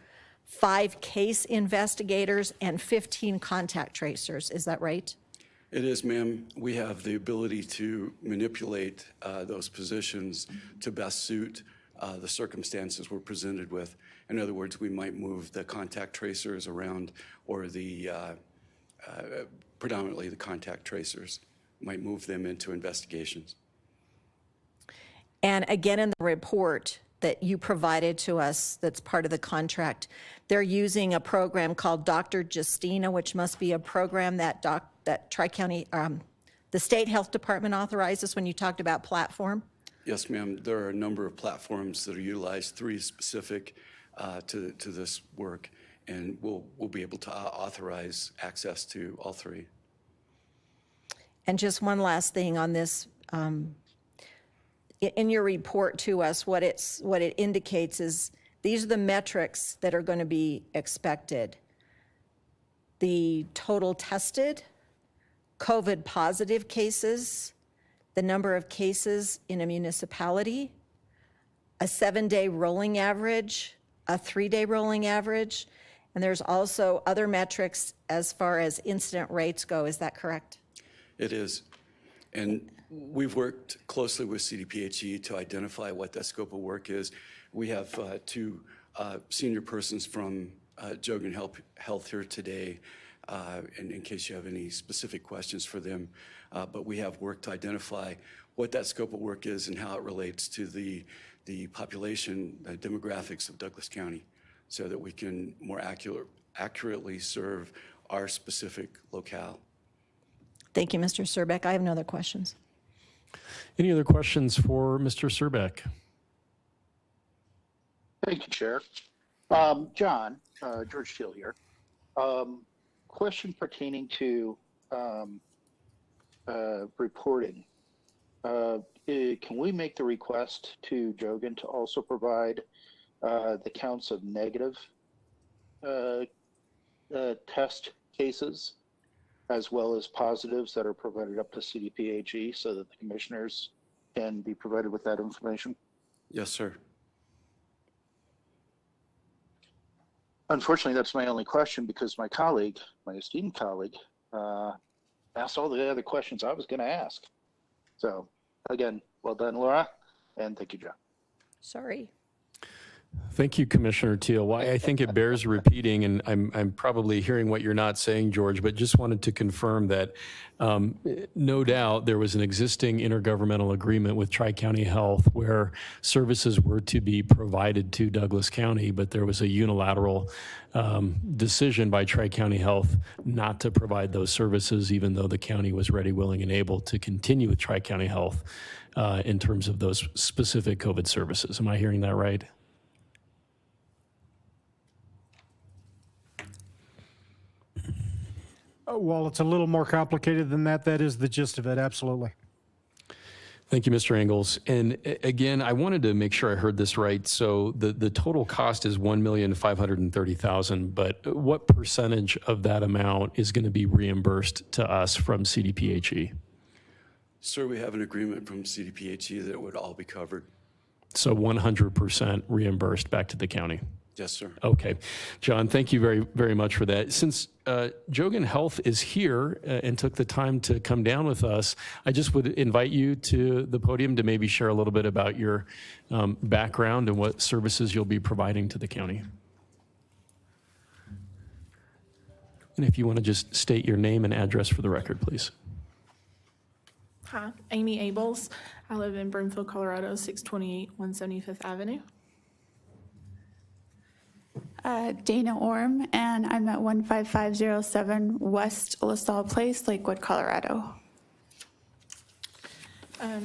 Speaker 4: 5 case investigators, and 15 contact tracers. Is that right?
Speaker 20: It is, ma'am. We have the ability to manipulate those positions to best suit the circumstances we're presented with. In other words, we might move the contact tracers around, or the predominantly the contact tracers might move them into investigations.
Speaker 4: And again, in the report that you provided to us that's part of the contract, they're using a program called Dr. Justina, which must be a program that Tri-County, the State Health Department authorizes when you talked about platform?
Speaker 20: Yes, ma'am. There are a number of platforms that are utilized, 3 specific to this work, and we'll be able to authorize access to all 3.
Speaker 4: And just one last thing on this. In your report to us, what it indicates is these are the metrics that are going to be expected. The total tested, COVID positive cases, the number of cases in a municipality, a 7-day rolling average, a 3-day rolling average, and there's also other metrics as far as incident rates go. Is that correct?
Speaker 20: It is. And we've worked closely with CDPHE to identify what that scope of work is. We have 2 senior persons from Jogen Health here today, and in case you have any specific questions for them. But we have worked to identify what that scope of work is and how it relates to the population, the demographics of Douglas County, so that we can more accurately serve our specific locale.
Speaker 4: Thank you, Mr. Surbeck. I have no other questions.
Speaker 1: Any other questions for Mr. Surbeck?
Speaker 5: Thank you, Chair. John, George Teal here. Question pertaining to reporting. Can we make the request to Jogen to also provide the counts of negative test cases, as well as positives that are provided up to CDPHE, so that the commissioners can be provided with that information?
Speaker 20: Yes, sir.
Speaker 5: Unfortunately, that's my only question, because my colleague, my esteemed colleague, asked all the other questions I was going to ask. So again, well done, Laura, and thank you, John.
Speaker 4: Sorry.
Speaker 1: Thank you, Commissioner Teal. Well, I think it bears repeating, and I'm probably hearing what you're not saying, George, but just wanted to confirm that no doubt there was an existing intergovernmental agreement with Tri-County Health where services were to be provided to Douglas County, but there was a unilateral decision by Tri-County Health not to provide those services, even though the county was ready, willing, and able to continue with Tri-County Health in terms of those specific COVID services. Am I hearing that right?
Speaker 3: Well, it's a little more complicated than that. That is the gist of it, absolutely.
Speaker 1: Thank you, Mr. Engels. And again, I wanted to make sure I heard this right. So the total cost is $1,530,000, but what percentage of that amount is going to be reimbursed to us from CDPHE?
Speaker 20: Sir, we have an agreement from CDPHE that it would all be covered.
Speaker 1: So 100% reimbursed back to the county?
Speaker 20: Yes, sir.
Speaker 1: Okay. John, thank you very, very much for that. Since Jogen Health is here and took the time to come down with us, I just would invite you to the podium to maybe share a little bit about your background and what services you'll be providing to the county. And if you want to just state your name and address for the record, please.
Speaker 21: Hi, Amy Abels. I live in Broomfield, Colorado, 628 175th Avenue.
Speaker 22: Dana Orm, and I'm at 15507 West LaSalle Place, Lakewood, Colorado.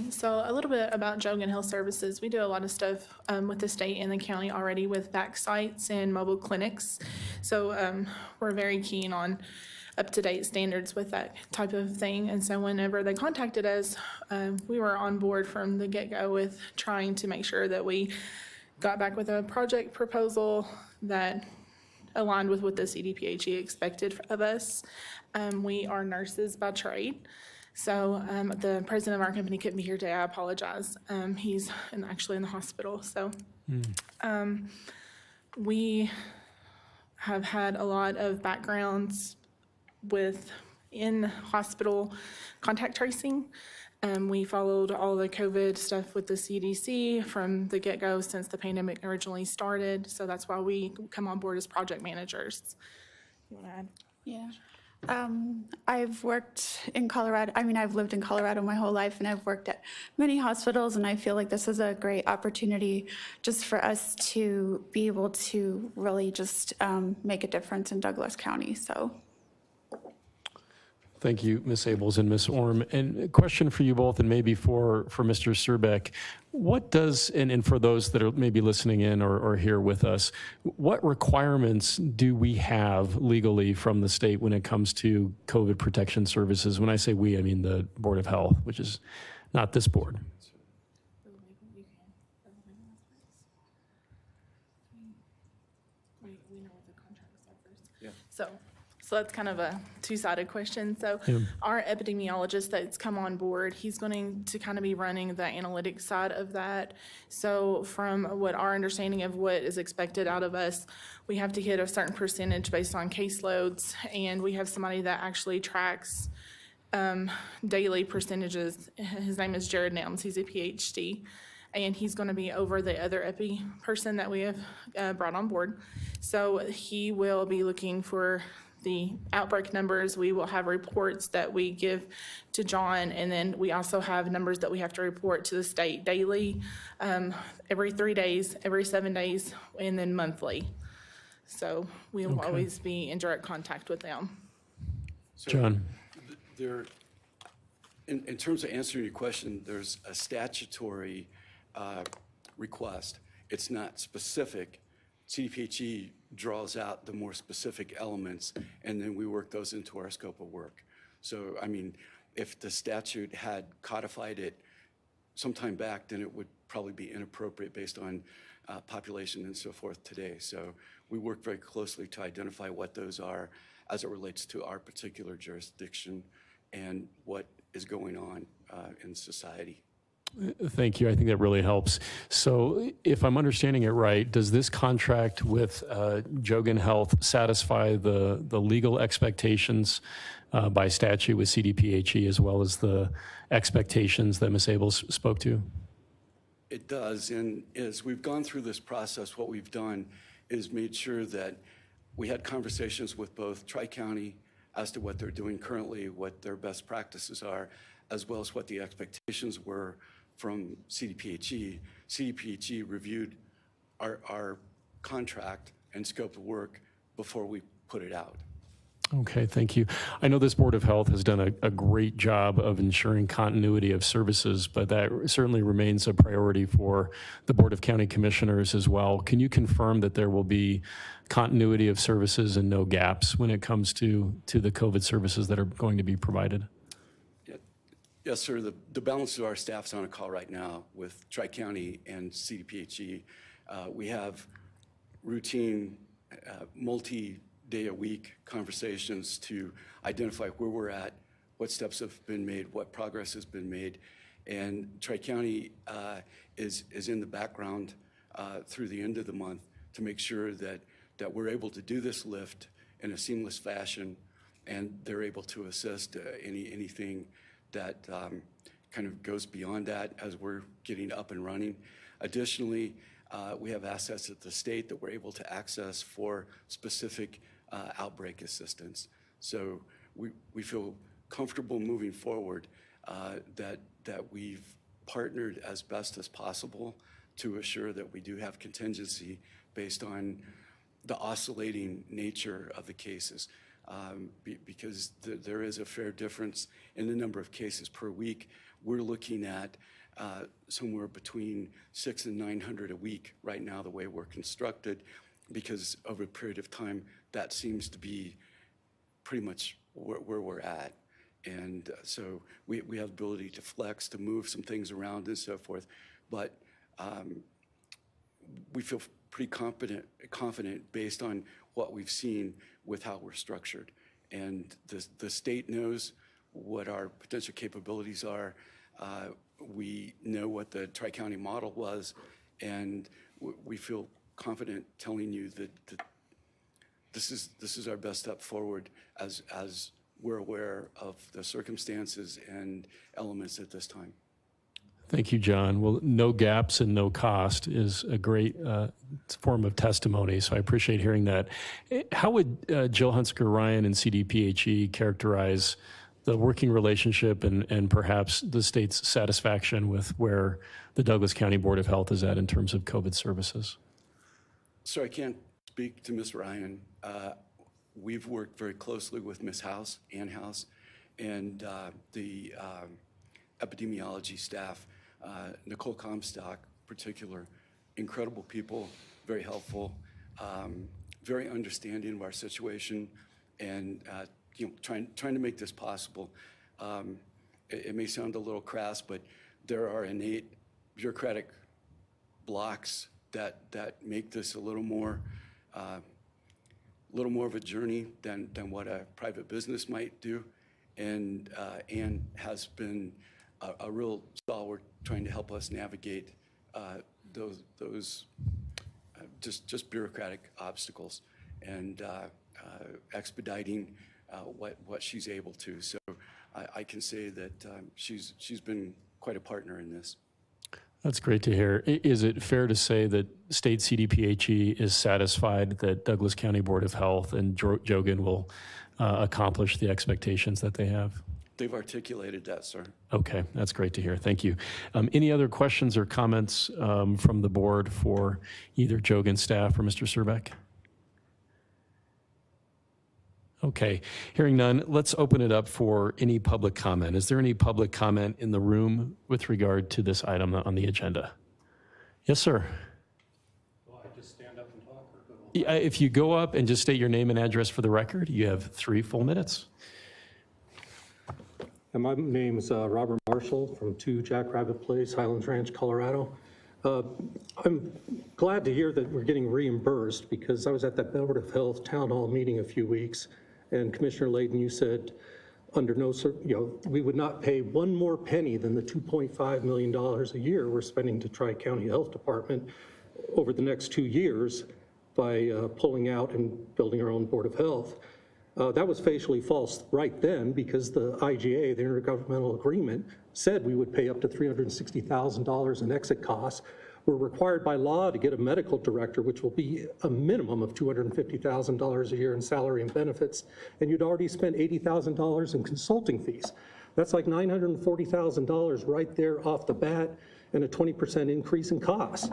Speaker 21: So a little bit about Jogen Health Services. We do a lot of stuff with the state and the county already with back sites and mobile clinics. So we're very keen on up-to-date standards with that type of thing. And so whenever they contacted us, we were on board from the get-go with trying to make sure that we got back with a project proposal that aligned with what the CDPHE expected of us. We are nurses by trade. So the president of our company couldn't be here today. I apologize. He's actually in the hospital. So we have had a lot of backgrounds with in-hospital contact tracing. We followed all the COVID stuff with the CDC from the get-go since the pandemic originally started. So that's why we come on board as project managers. You want to add?
Speaker 22: Yeah. I've worked in Colorado. I mean, I've lived in Colorado my whole life, and I've worked at many hospitals, and I feel like this is a great opportunity just for us to be able to really just make a difference in Douglas County. So.
Speaker 1: Thank you, Ms. Abels and Ms. Orm. And a question for you both, and maybe for Mr. Surbeck. What does, and for those that are maybe listening in or here with us, what requirements do we have legally from the state when it comes to COVID protection services? When I say we, I mean the Board of Health, which is not this board.
Speaker 21: So that's kind of a two-sided question. So our epidemiologist that's come on board, he's going to kind of be running the analytics side of that. So from what our understanding of what is expected out of us, we have to hit a certain percentage based on caseloads, and we have somebody that actually tracks daily percentages. His name is Jared Nelms. He's a PhD. And he's going to be over the other epi person that we have brought on board. So he will be looking for the outbreak numbers. We will have reports that we give to John, and then we also have numbers that we have to report to the state daily, every 3 days, every 7 days, and then monthly. So we will always be in direct contact with them.
Speaker 20: So
Speaker 1: John.
Speaker 20: In terms of answering your question, there's a statutory request. It's not specific. CDPHE draws out the more specific elements, and then we work those into our scope of work. So, I mean, if the statute had codified it sometime back, then it would probably be inappropriate based on population and so forth today. So we work very closely to identify what those are as it relates to our particular jurisdiction and what is going on in society.
Speaker 1: Thank you. I think that really helps. So if I'm understanding it right, does this contract with Jogen Health satisfy the legal expectations by statute with CDPHE as well as the expectations that Ms. Abels spoke to?
Speaker 20: It does, and as we've gone through this process, what we've done is made sure that we had conversations with both Tri-County as to what they're doing currently, what their best practices are, as well as what the expectations were from CDPHE. CDPHE reviewed our contract and scope of work before we put it out.
Speaker 1: Okay, thank you. I know this Board of Health has done a great job of ensuring continuity of services, but that certainly remains a priority for the Board of County Commissioners as well. Can you confirm that there will be continuity of services and no gaps when it comes to the COVID services that are going to be provided?
Speaker 20: Yes, sir. The balance of our staff's on a call right now with Tri-County and CDPHE. We have routine, multi-day-a-week conversations to identify where we're at, what steps have been made, what progress has been made. And Tri-County is in the background through the end of the month to make sure that we're able to do this lift in a seamless fashion, and they're able to assist anything that kind of goes beyond that as we're getting up and running. Additionally, we have assets at the state that we're able to access for specific outbreak assistance. So we feel comfortable moving forward that we've partnered as best as possible to assure that we do have contingency based on the oscillating nature of the cases. Because there is a fair difference in the number of cases per week. We're looking at somewhere between 600 and 900 a week right now, the way we're constructed, because over a period of time, that seems to be pretty much where we're at. And so we have the ability to flex, to move some things around and so forth. But we feel pretty confident based on what we've seen with how we're structured. And the state knows what our potential capabilities are. We know what the Tri-County model was, and we feel confident telling you that this is our best step forward as we're aware of the circumstances and elements at this time.
Speaker 1: Thank you, John. Well, no gaps and no cost is a great form of testimony, so I appreciate hearing that. How would Jill Hunsaker-Ryan and CDPHE characterize the working relationship and perhaps the state's satisfaction with where the Douglas County Board of Health is at in terms of COVID services?
Speaker 20: So I can't speak to Ms. Ryan. We've worked very closely with Ms. House, Ann House, and the epidemiology staff. Nicole Comstock, particular, incredible people, very helpful, very understanding of our situation, and trying to make this possible. It may sound a little crass, but there are innate bureaucratic blocks that make this a little more of a journey than what a private business might do. And Ann has been a real stalwart trying to help us navigate those just bureaucratic obstacles and expediting what she's able to. So I can say that she's been quite a partner in this.
Speaker 1: That's great to hear. Is it fair to say that state CDPHE is satisfied that Douglas County Board of Health and Jogen will accomplish the expectations that they have?
Speaker 20: They've articulated that, sir.
Speaker 1: Okay, that's great to hear. Thank you. Any other questions or comments from the board for either Jogen staff or Mr. Surbeck? Okay, hearing none, let's open it up for any public comment. Is there any public comment in the room with regard to this item on the agenda? Yes, sir.
Speaker 7: Well, I just stand up and talk or go?
Speaker 1: If you go up and just state your name and address for the record, you have 3 full minutes.
Speaker 7: And my name is Robert Marshall from 2 Jackrabbit Place, Highlands Ranch, Colorado. I'm glad to hear that we're getting reimbursed because I was at that Board of Health town hall meeting a few weeks, and Commissioner Layden, you said under no, we would not pay one more penny than the $2.5 million a year we're spending to Tri-County Health Department over the next 2 years by pulling out and building our own Board of Health. That was facially false right then because the IGA, the Intergovernmental Agreement, said we would pay up to $360,000 in exit costs. We're required by law to get a medical director, which will be a minimum of $250,000 a year in salary and benefits, and you'd already spent $80,000 in consulting fees. That's like $940,000 right there off the bat, and a 20% increase in costs.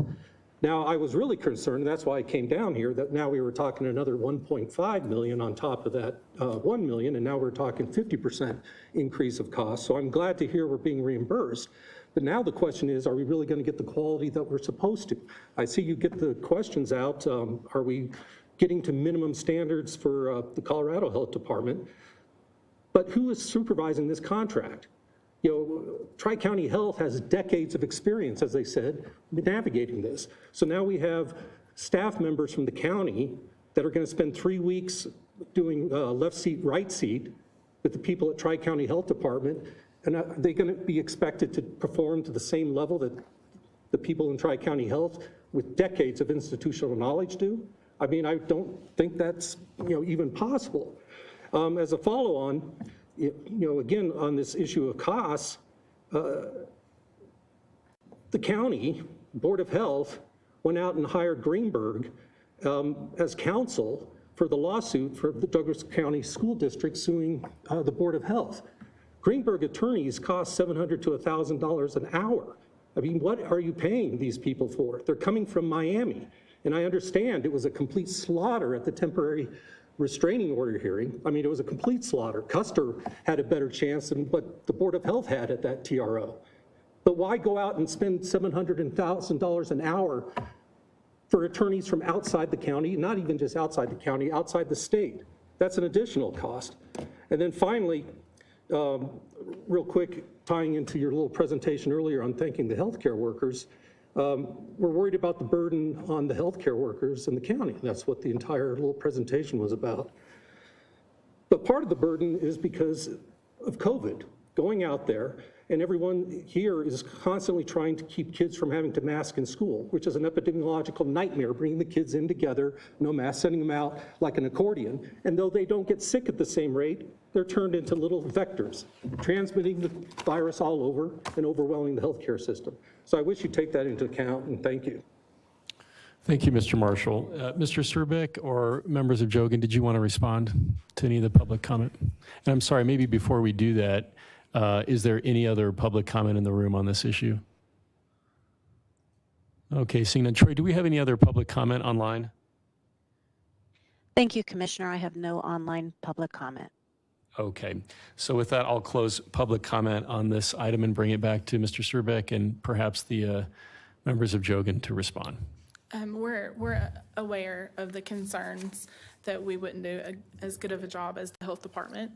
Speaker 7: Now, I was really concerned, and that's why I came down here, that now we were talking another 1.5 million on top of that 1 million, and now we're talking 50% increase of costs. So I'm glad to hear we're being reimbursed. But now the question is, are we really going to get the quality that we're supposed to? I see you get the questions out. Are we getting to minimum standards for the Colorado Health Department? But who is supervising this contract? You know, Tri-County Health has decades of experience, as they said, navigating this. So now we have staff members from the county that are going to spend 3 weeks doing left seat, right seat with the people at Tri-County Health Department, and are they going to be expected to perform to the same level that the people in Tri-County Health with decades of institutional knowledge do? I mean, I don't think that's, even possible. As a follow-on, again, on this issue of costs, the county Board of Health went out and hired Greenberg as counsel for the lawsuit for the Douglas County School District suing the Board of Health. Greenberg attorneys cost $700 to $1,000 an hour. I mean, what are you paying these people for? They're coming from Miami, and I understand it was a complete slaughter at the temporary restraining order hearing. I mean, it was a complete slaughter. Custer had a better chance than what the Board of Health had at that TRO. But why go out and spend $700 and $1,000 an hour for attorneys from outside the county, not even just outside the county, outside the state? That's an additional cost. And then finally, real quick, tying into your little presentation earlier on thanking the healthcare workers, we're worried about the burden on the healthcare workers in the county. That's what the entire little presentation was about. But part of the burden is because of COVID, going out there, and everyone here is constantly trying to keep kids from having to mask in school, which is an epidemiological nightmare, bringing the kids in together, no mask, sending them out like an accordion. And though they don't get sick at the same rate, they're turned into little vectors, transmitting the virus all over and overwhelming the healthcare system. So I wish you'd take that into account, and thank you.
Speaker 1: Thank you, Mr. Marshall. Mr. Surbeck or members of Jogen, did you want to respond to any of the public comment? And I'm sorry, maybe before we do that, is there any other public comment in the room on this issue? Okay, seeing none. Troy, do we have any other public comment online?
Speaker 6: Thank you, Commissioner. I have no online public comment.
Speaker 1: Okay, so with that, I'll close public comment on this item and bring it back to Mr. Surbeck and perhaps the members of Jogen to respond.
Speaker 21: We're aware of the concerns that we wouldn't do as good of a job as the health department.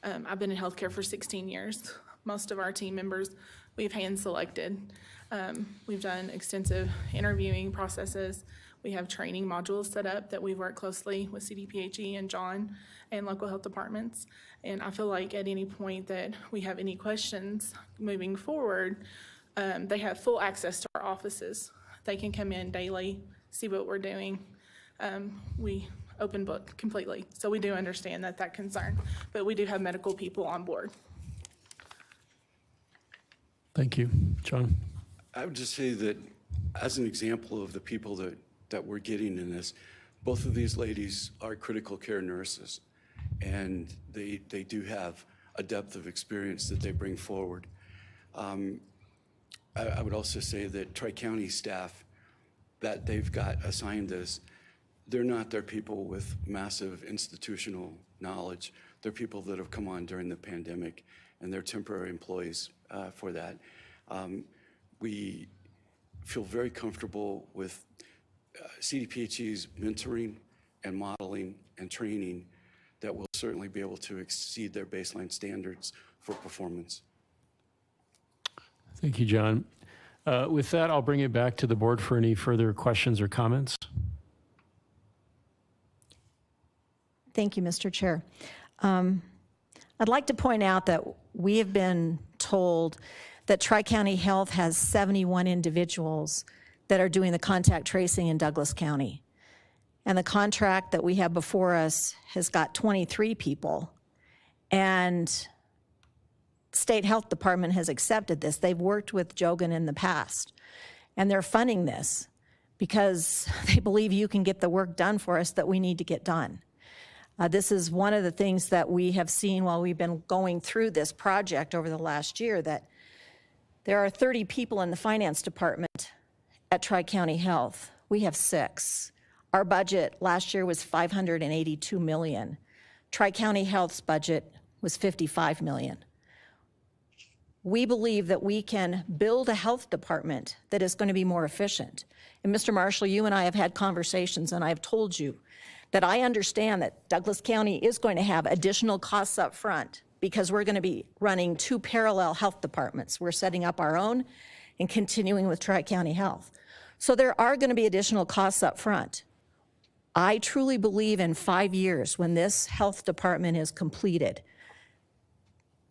Speaker 21: I've been in healthcare for 16 years. Most of our team members, we've hand selected. We've done extensive interviewing processes. We have training modules set up that we've worked closely with CDPHE and John and local health departments. And I feel like at any point that we have any questions moving forward, they have full access to our offices. They can come in daily, see what we're doing. We open book completely. So we do understand that concern, but we do have medical people on board.
Speaker 1: Thank you. John?
Speaker 20: I would just say that as an example of the people that we're getting in this, both of these ladies are critical care nurses, and they do have a depth of experience that they bring forward. I would also say that Tri-County staff that they've got assigned this, they're not their people with massive institutional knowledge. They're people that have come on during the pandemic, and they're temporary employees for that. We feel very comfortable with CDPHE's mentoring and modeling and training that will certainly be able to exceed their baseline standards for performance.
Speaker 1: Thank you, John. With that, I'll bring it back to the board for any further questions or comments.
Speaker 4: Thank you, Mr. Chair. I'd like to point out that we have been told that Tri-County Health has 71 individuals that are doing the contact tracing in Douglas County. And the contract that we have before us has got 23 people. And State Health Department has accepted this. They've worked with Jogen in the past. And they're funding this because they believe you can get the work done for us that we need to get done. This is one of the things that we have seen while we've been going through this project over the last year, that there are 30 people in the finance department at Tri-County Health. We have 6. Our budget last year was $582 million. Tri-County Health's budget was $55 million. We believe that we can build a health department that is going to be more efficient. And Mr. Marshall, you and I have had conversations, and I have told you that I understand that Douglas County is going to have additional costs up front because we're going to be running 2 parallel health departments. We're setting up our own and continuing with Tri-County Health. So there are going to be additional costs up front. I truly believe in 5 years, when this health department is completed,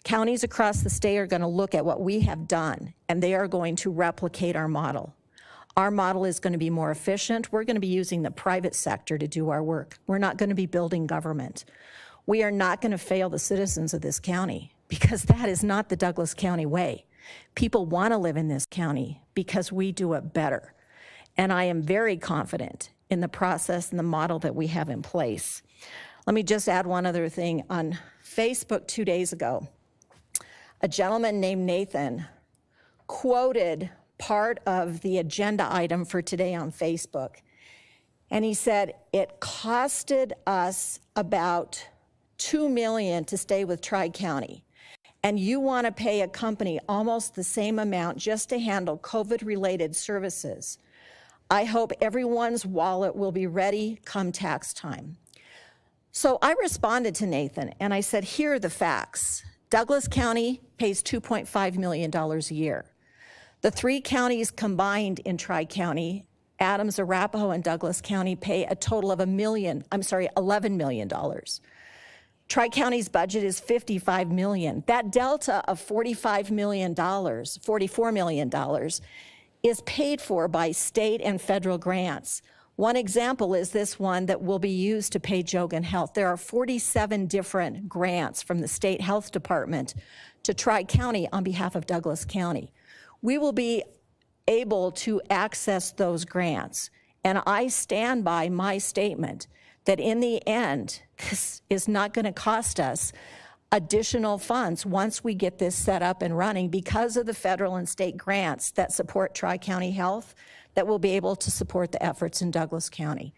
Speaker 4: counties across the state are going to look at what we have done, and they are going to replicate our model. Our model is going to be more efficient. We're going to be using the private sector to do our work. We're not going to be building government. We are not going to fail the citizens of this county, because that is not the Douglas County way. People want to live in this county because we do it better. And I am very confident in the process and the model that we have in place. Let me just add one other thing. On Facebook 2 days ago, a gentleman named Nathan quoted part of the agenda item for today on Facebook. And he said, it costed us about $2 million to stay with Tri-County. And you want to pay a company almost the same amount just to handle COVID-related services. I hope everyone's wallet will be ready come tax time. So I responded to Nathan and I said, here are the facts. Douglas County pays $2.5 million a year. The 3 counties combined in Tri-County, Adams, Arapahoe, and Douglas County, pay a total of $11 million. Tri-County's budget is $55 million. That delta of $44 million is paid for by state and federal grants. One example is this one that will be used to pay Jogen Health. There are 47 different grants from the state health department to Tri-County on behalf of Douglas County. We will be able to access those grants. And I stand by my statement that in the end, this is not going to cost us additional funds once we get this set up and running, because of the federal and state grants that support Tri-County Health that will be able to support the efforts in Douglas County.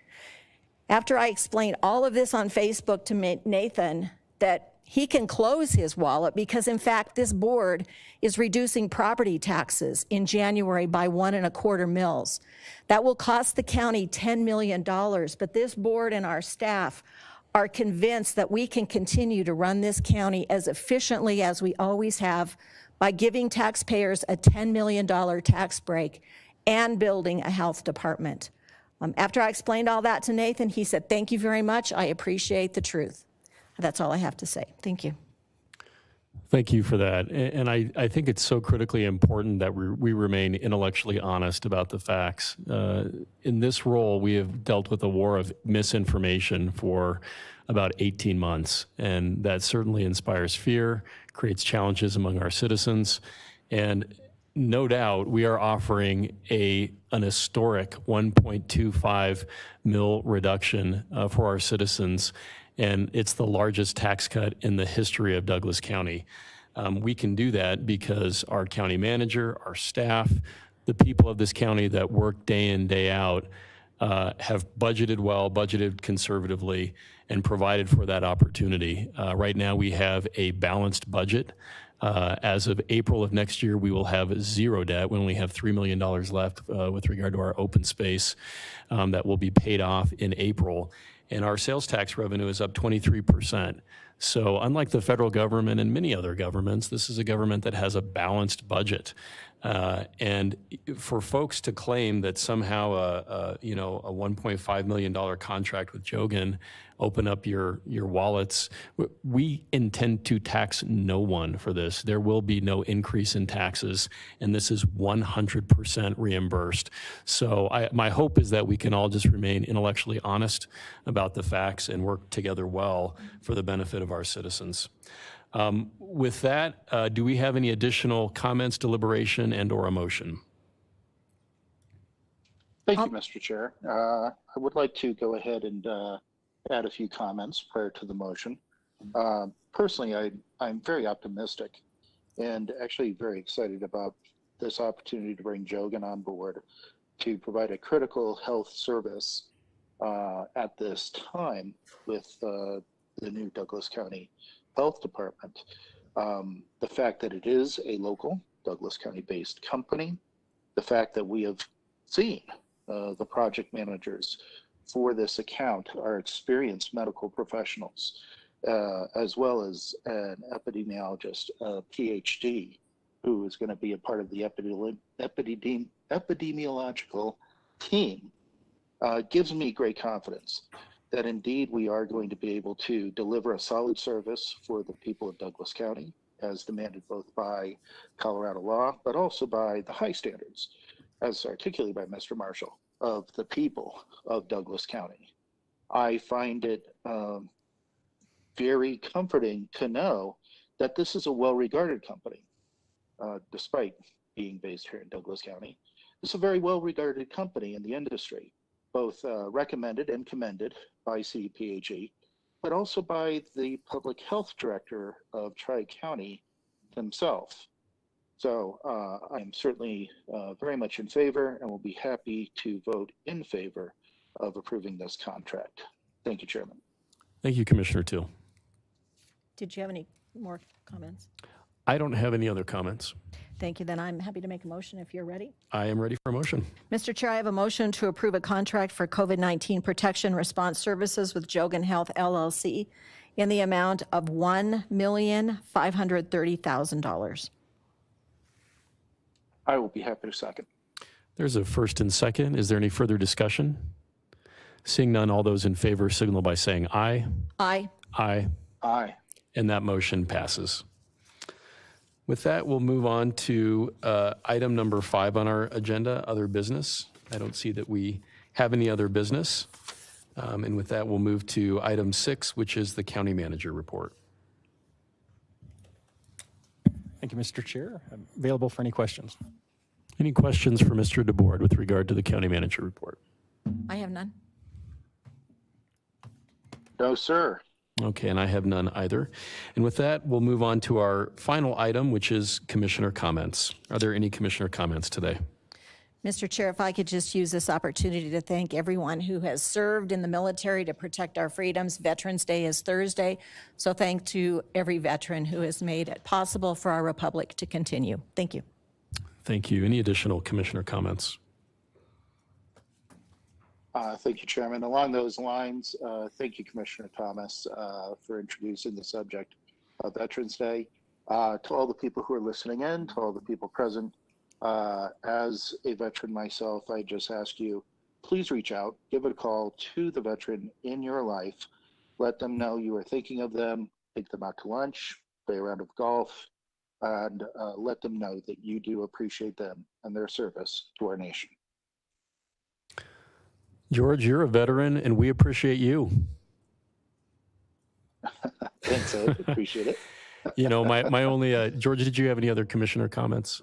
Speaker 4: After I explained all of this on Facebook to Nathan, that he can close his wallet, because in fact this board is reducing property taxes in January by 1.25 mils. That will cost the county $10 million, but this board and our staff are convinced that we can continue to run this county as efficiently as we always have by giving taxpayers a $10 million tax break and building a health department. After I explained all that to Nathan, he said, thank you very much. I appreciate the truth. That's all I have to say. Thank you.
Speaker 1: Thank you for that. And I think it's so critically important that we remain intellectually honest about the facts. In this role, we have dealt with a war of misinformation for about 18 months, and that certainly inspires fear, creates challenges among our citizens, and no doubt we are offering an historic 1.25 mil reduction for our citizens. And it's the largest tax cut in the history of Douglas County. We can do that because our county manager, our staff, the people of this county that work day in, day out, have budgeted well, budgeted conservatively, and provided for that opportunity. Right now we have a balanced budget. As of April of next year, we will have 0 debt. We only have $3 million left with regard to our open space that will be paid off in April. And our sales tax revenue is up 23%. So unlike the federal government and many other governments, this is a government that has a balanced budget. And for folks to claim that somehow a $1.5 million contract with Jogen open up your wallets, we intend to tax no one for this. There will be no increase in taxes, and this is 100% reimbursed. So my hope is that we can all just remain intellectually honest about the facts and work together well for the benefit of our citizens. With that, do we have any additional comments, deliberation, and/or a motion?
Speaker 5: Thank you, Mr. Chair. I would like to go ahead and add a few comments prior to the motion. Personally, I'm very optimistic and actually very excited about this opportunity to bring Jogen on board to provide a critical health service at this time with the new Douglas County Health Department. The fact that it is a local Douglas County based company, the fact that we have seen the project managers for this account are experienced medical professionals, as well as an epidemiologist, a PhD, who is going to be a part of the epidemiological team, gives me great confidence that indeed we are going to be able to deliver a solid service for the people of Douglas County, as demanded both by Colorado law, but also by the high standards, as articulated by Mr. Marshall, of the people of Douglas County. I find it very comforting to know that this is a well-regarded company, despite being based here in Douglas County. It's a very well-regarded company in the industry, both recommended and commended by CDPHE, but also by the public health director of Tri-County himself. So I'm certainly very much in favor and will be happy to vote in favor of approving this contract. Thank you, Chairman.
Speaker 1: Thank you, Commissioner Teal.
Speaker 4: Did you have any more comments?
Speaker 1: I don't have any other comments.
Speaker 4: Thank you. Then I'm happy to make a motion if you're ready.
Speaker 1: I am ready for a motion.
Speaker 4: Mr. Chair, I have a motion to approve a contract for COVID-19 protection response services with Jogen Health LLC in the amount of $1,530,000.
Speaker 5: I will be happy to second.
Speaker 1: There's a first and second. Is there any further discussion? Seeing none, all those in favor signal by saying aye.
Speaker 4: Aye.
Speaker 1: Aye.
Speaker 5: Aye.
Speaker 1: And that motion passes. With that, we'll move on to item number 5 on our agenda, other business. I don't see that we have any other business. And with that, we'll move to item 6, which is the county manager report.
Speaker 9: Thank you, Mr. Chair. I'm available for any questions.
Speaker 1: Any questions for Mr. DeBoard with regard to the county manager report?
Speaker 4: I have none.
Speaker 5: No, sir.
Speaker 1: Okay, and I have none either. And with that, we'll move on to our final item, which is commissioner comments. Are there any commissioner comments today?
Speaker 4: Mr. Chair, if I could just use this opportunity to thank everyone who has served in the military to protect our freedoms. Veterans Day is Thursday, so thanks to every veteran who has made it possible for our republic to continue. Thank you.
Speaker 1: Thank you. Any additional commissioner comments?
Speaker 5: Thank you, Chairman. Along those lines, thank you, Commissioner Thomas, for introducing the subject of Veterans Day. To all the people who are listening in, to all the people present, as a veteran myself, I just ask you, please reach out, give a call to the veteran in your life. Let them know you are thinking of them, take them out to lunch, play a round of golf, and let them know that you do appreciate them and their service to our nation.
Speaker 1: George, you're a veteran, and we appreciate you.
Speaker 5: Thanks, Ed. Appreciate it.
Speaker 1: You know, my only, George, did you have any other commissioner comments?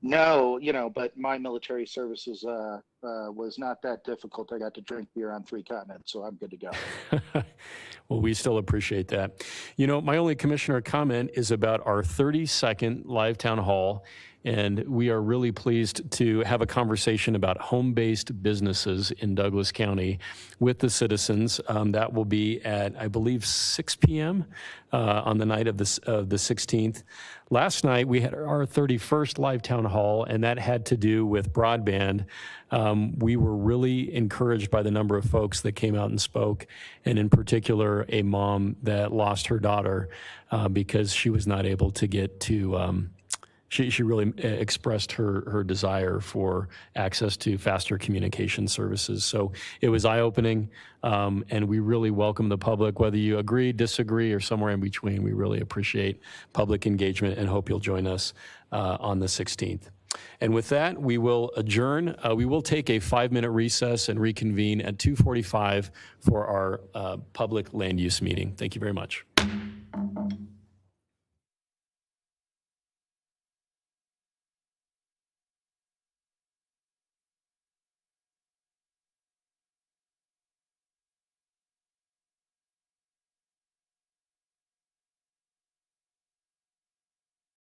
Speaker 5: No, but my military services was not that difficult. I got to drink beer on 3 continents, so I'm good to go.
Speaker 1: Well, we still appreciate that. My only commissioner comment is about our 32nd live town hall And we are really pleased to have a conversation about home-based businesses in Douglas County with the citizens. That will be at, I believe, 6 p.m. On the night of the 16th. Last night, we had our 31st live town hall, and that had to do with broadband. We were really encouraged by the number of folks that came out and spoke, and in particular, a mom that lost her daughter because she was not able to get to she really expressed her desire for access to faster communication services. So it was eye-opening, and we really welcome the public, whether you agree, disagree, or somewhere in between. We really appreciate public engagement and hope you'll join us on the 16th. And with that, we will adjourn. We will take a 5-minute recess and reconvene at 2:45 for our public land use meeting. Thank you very much.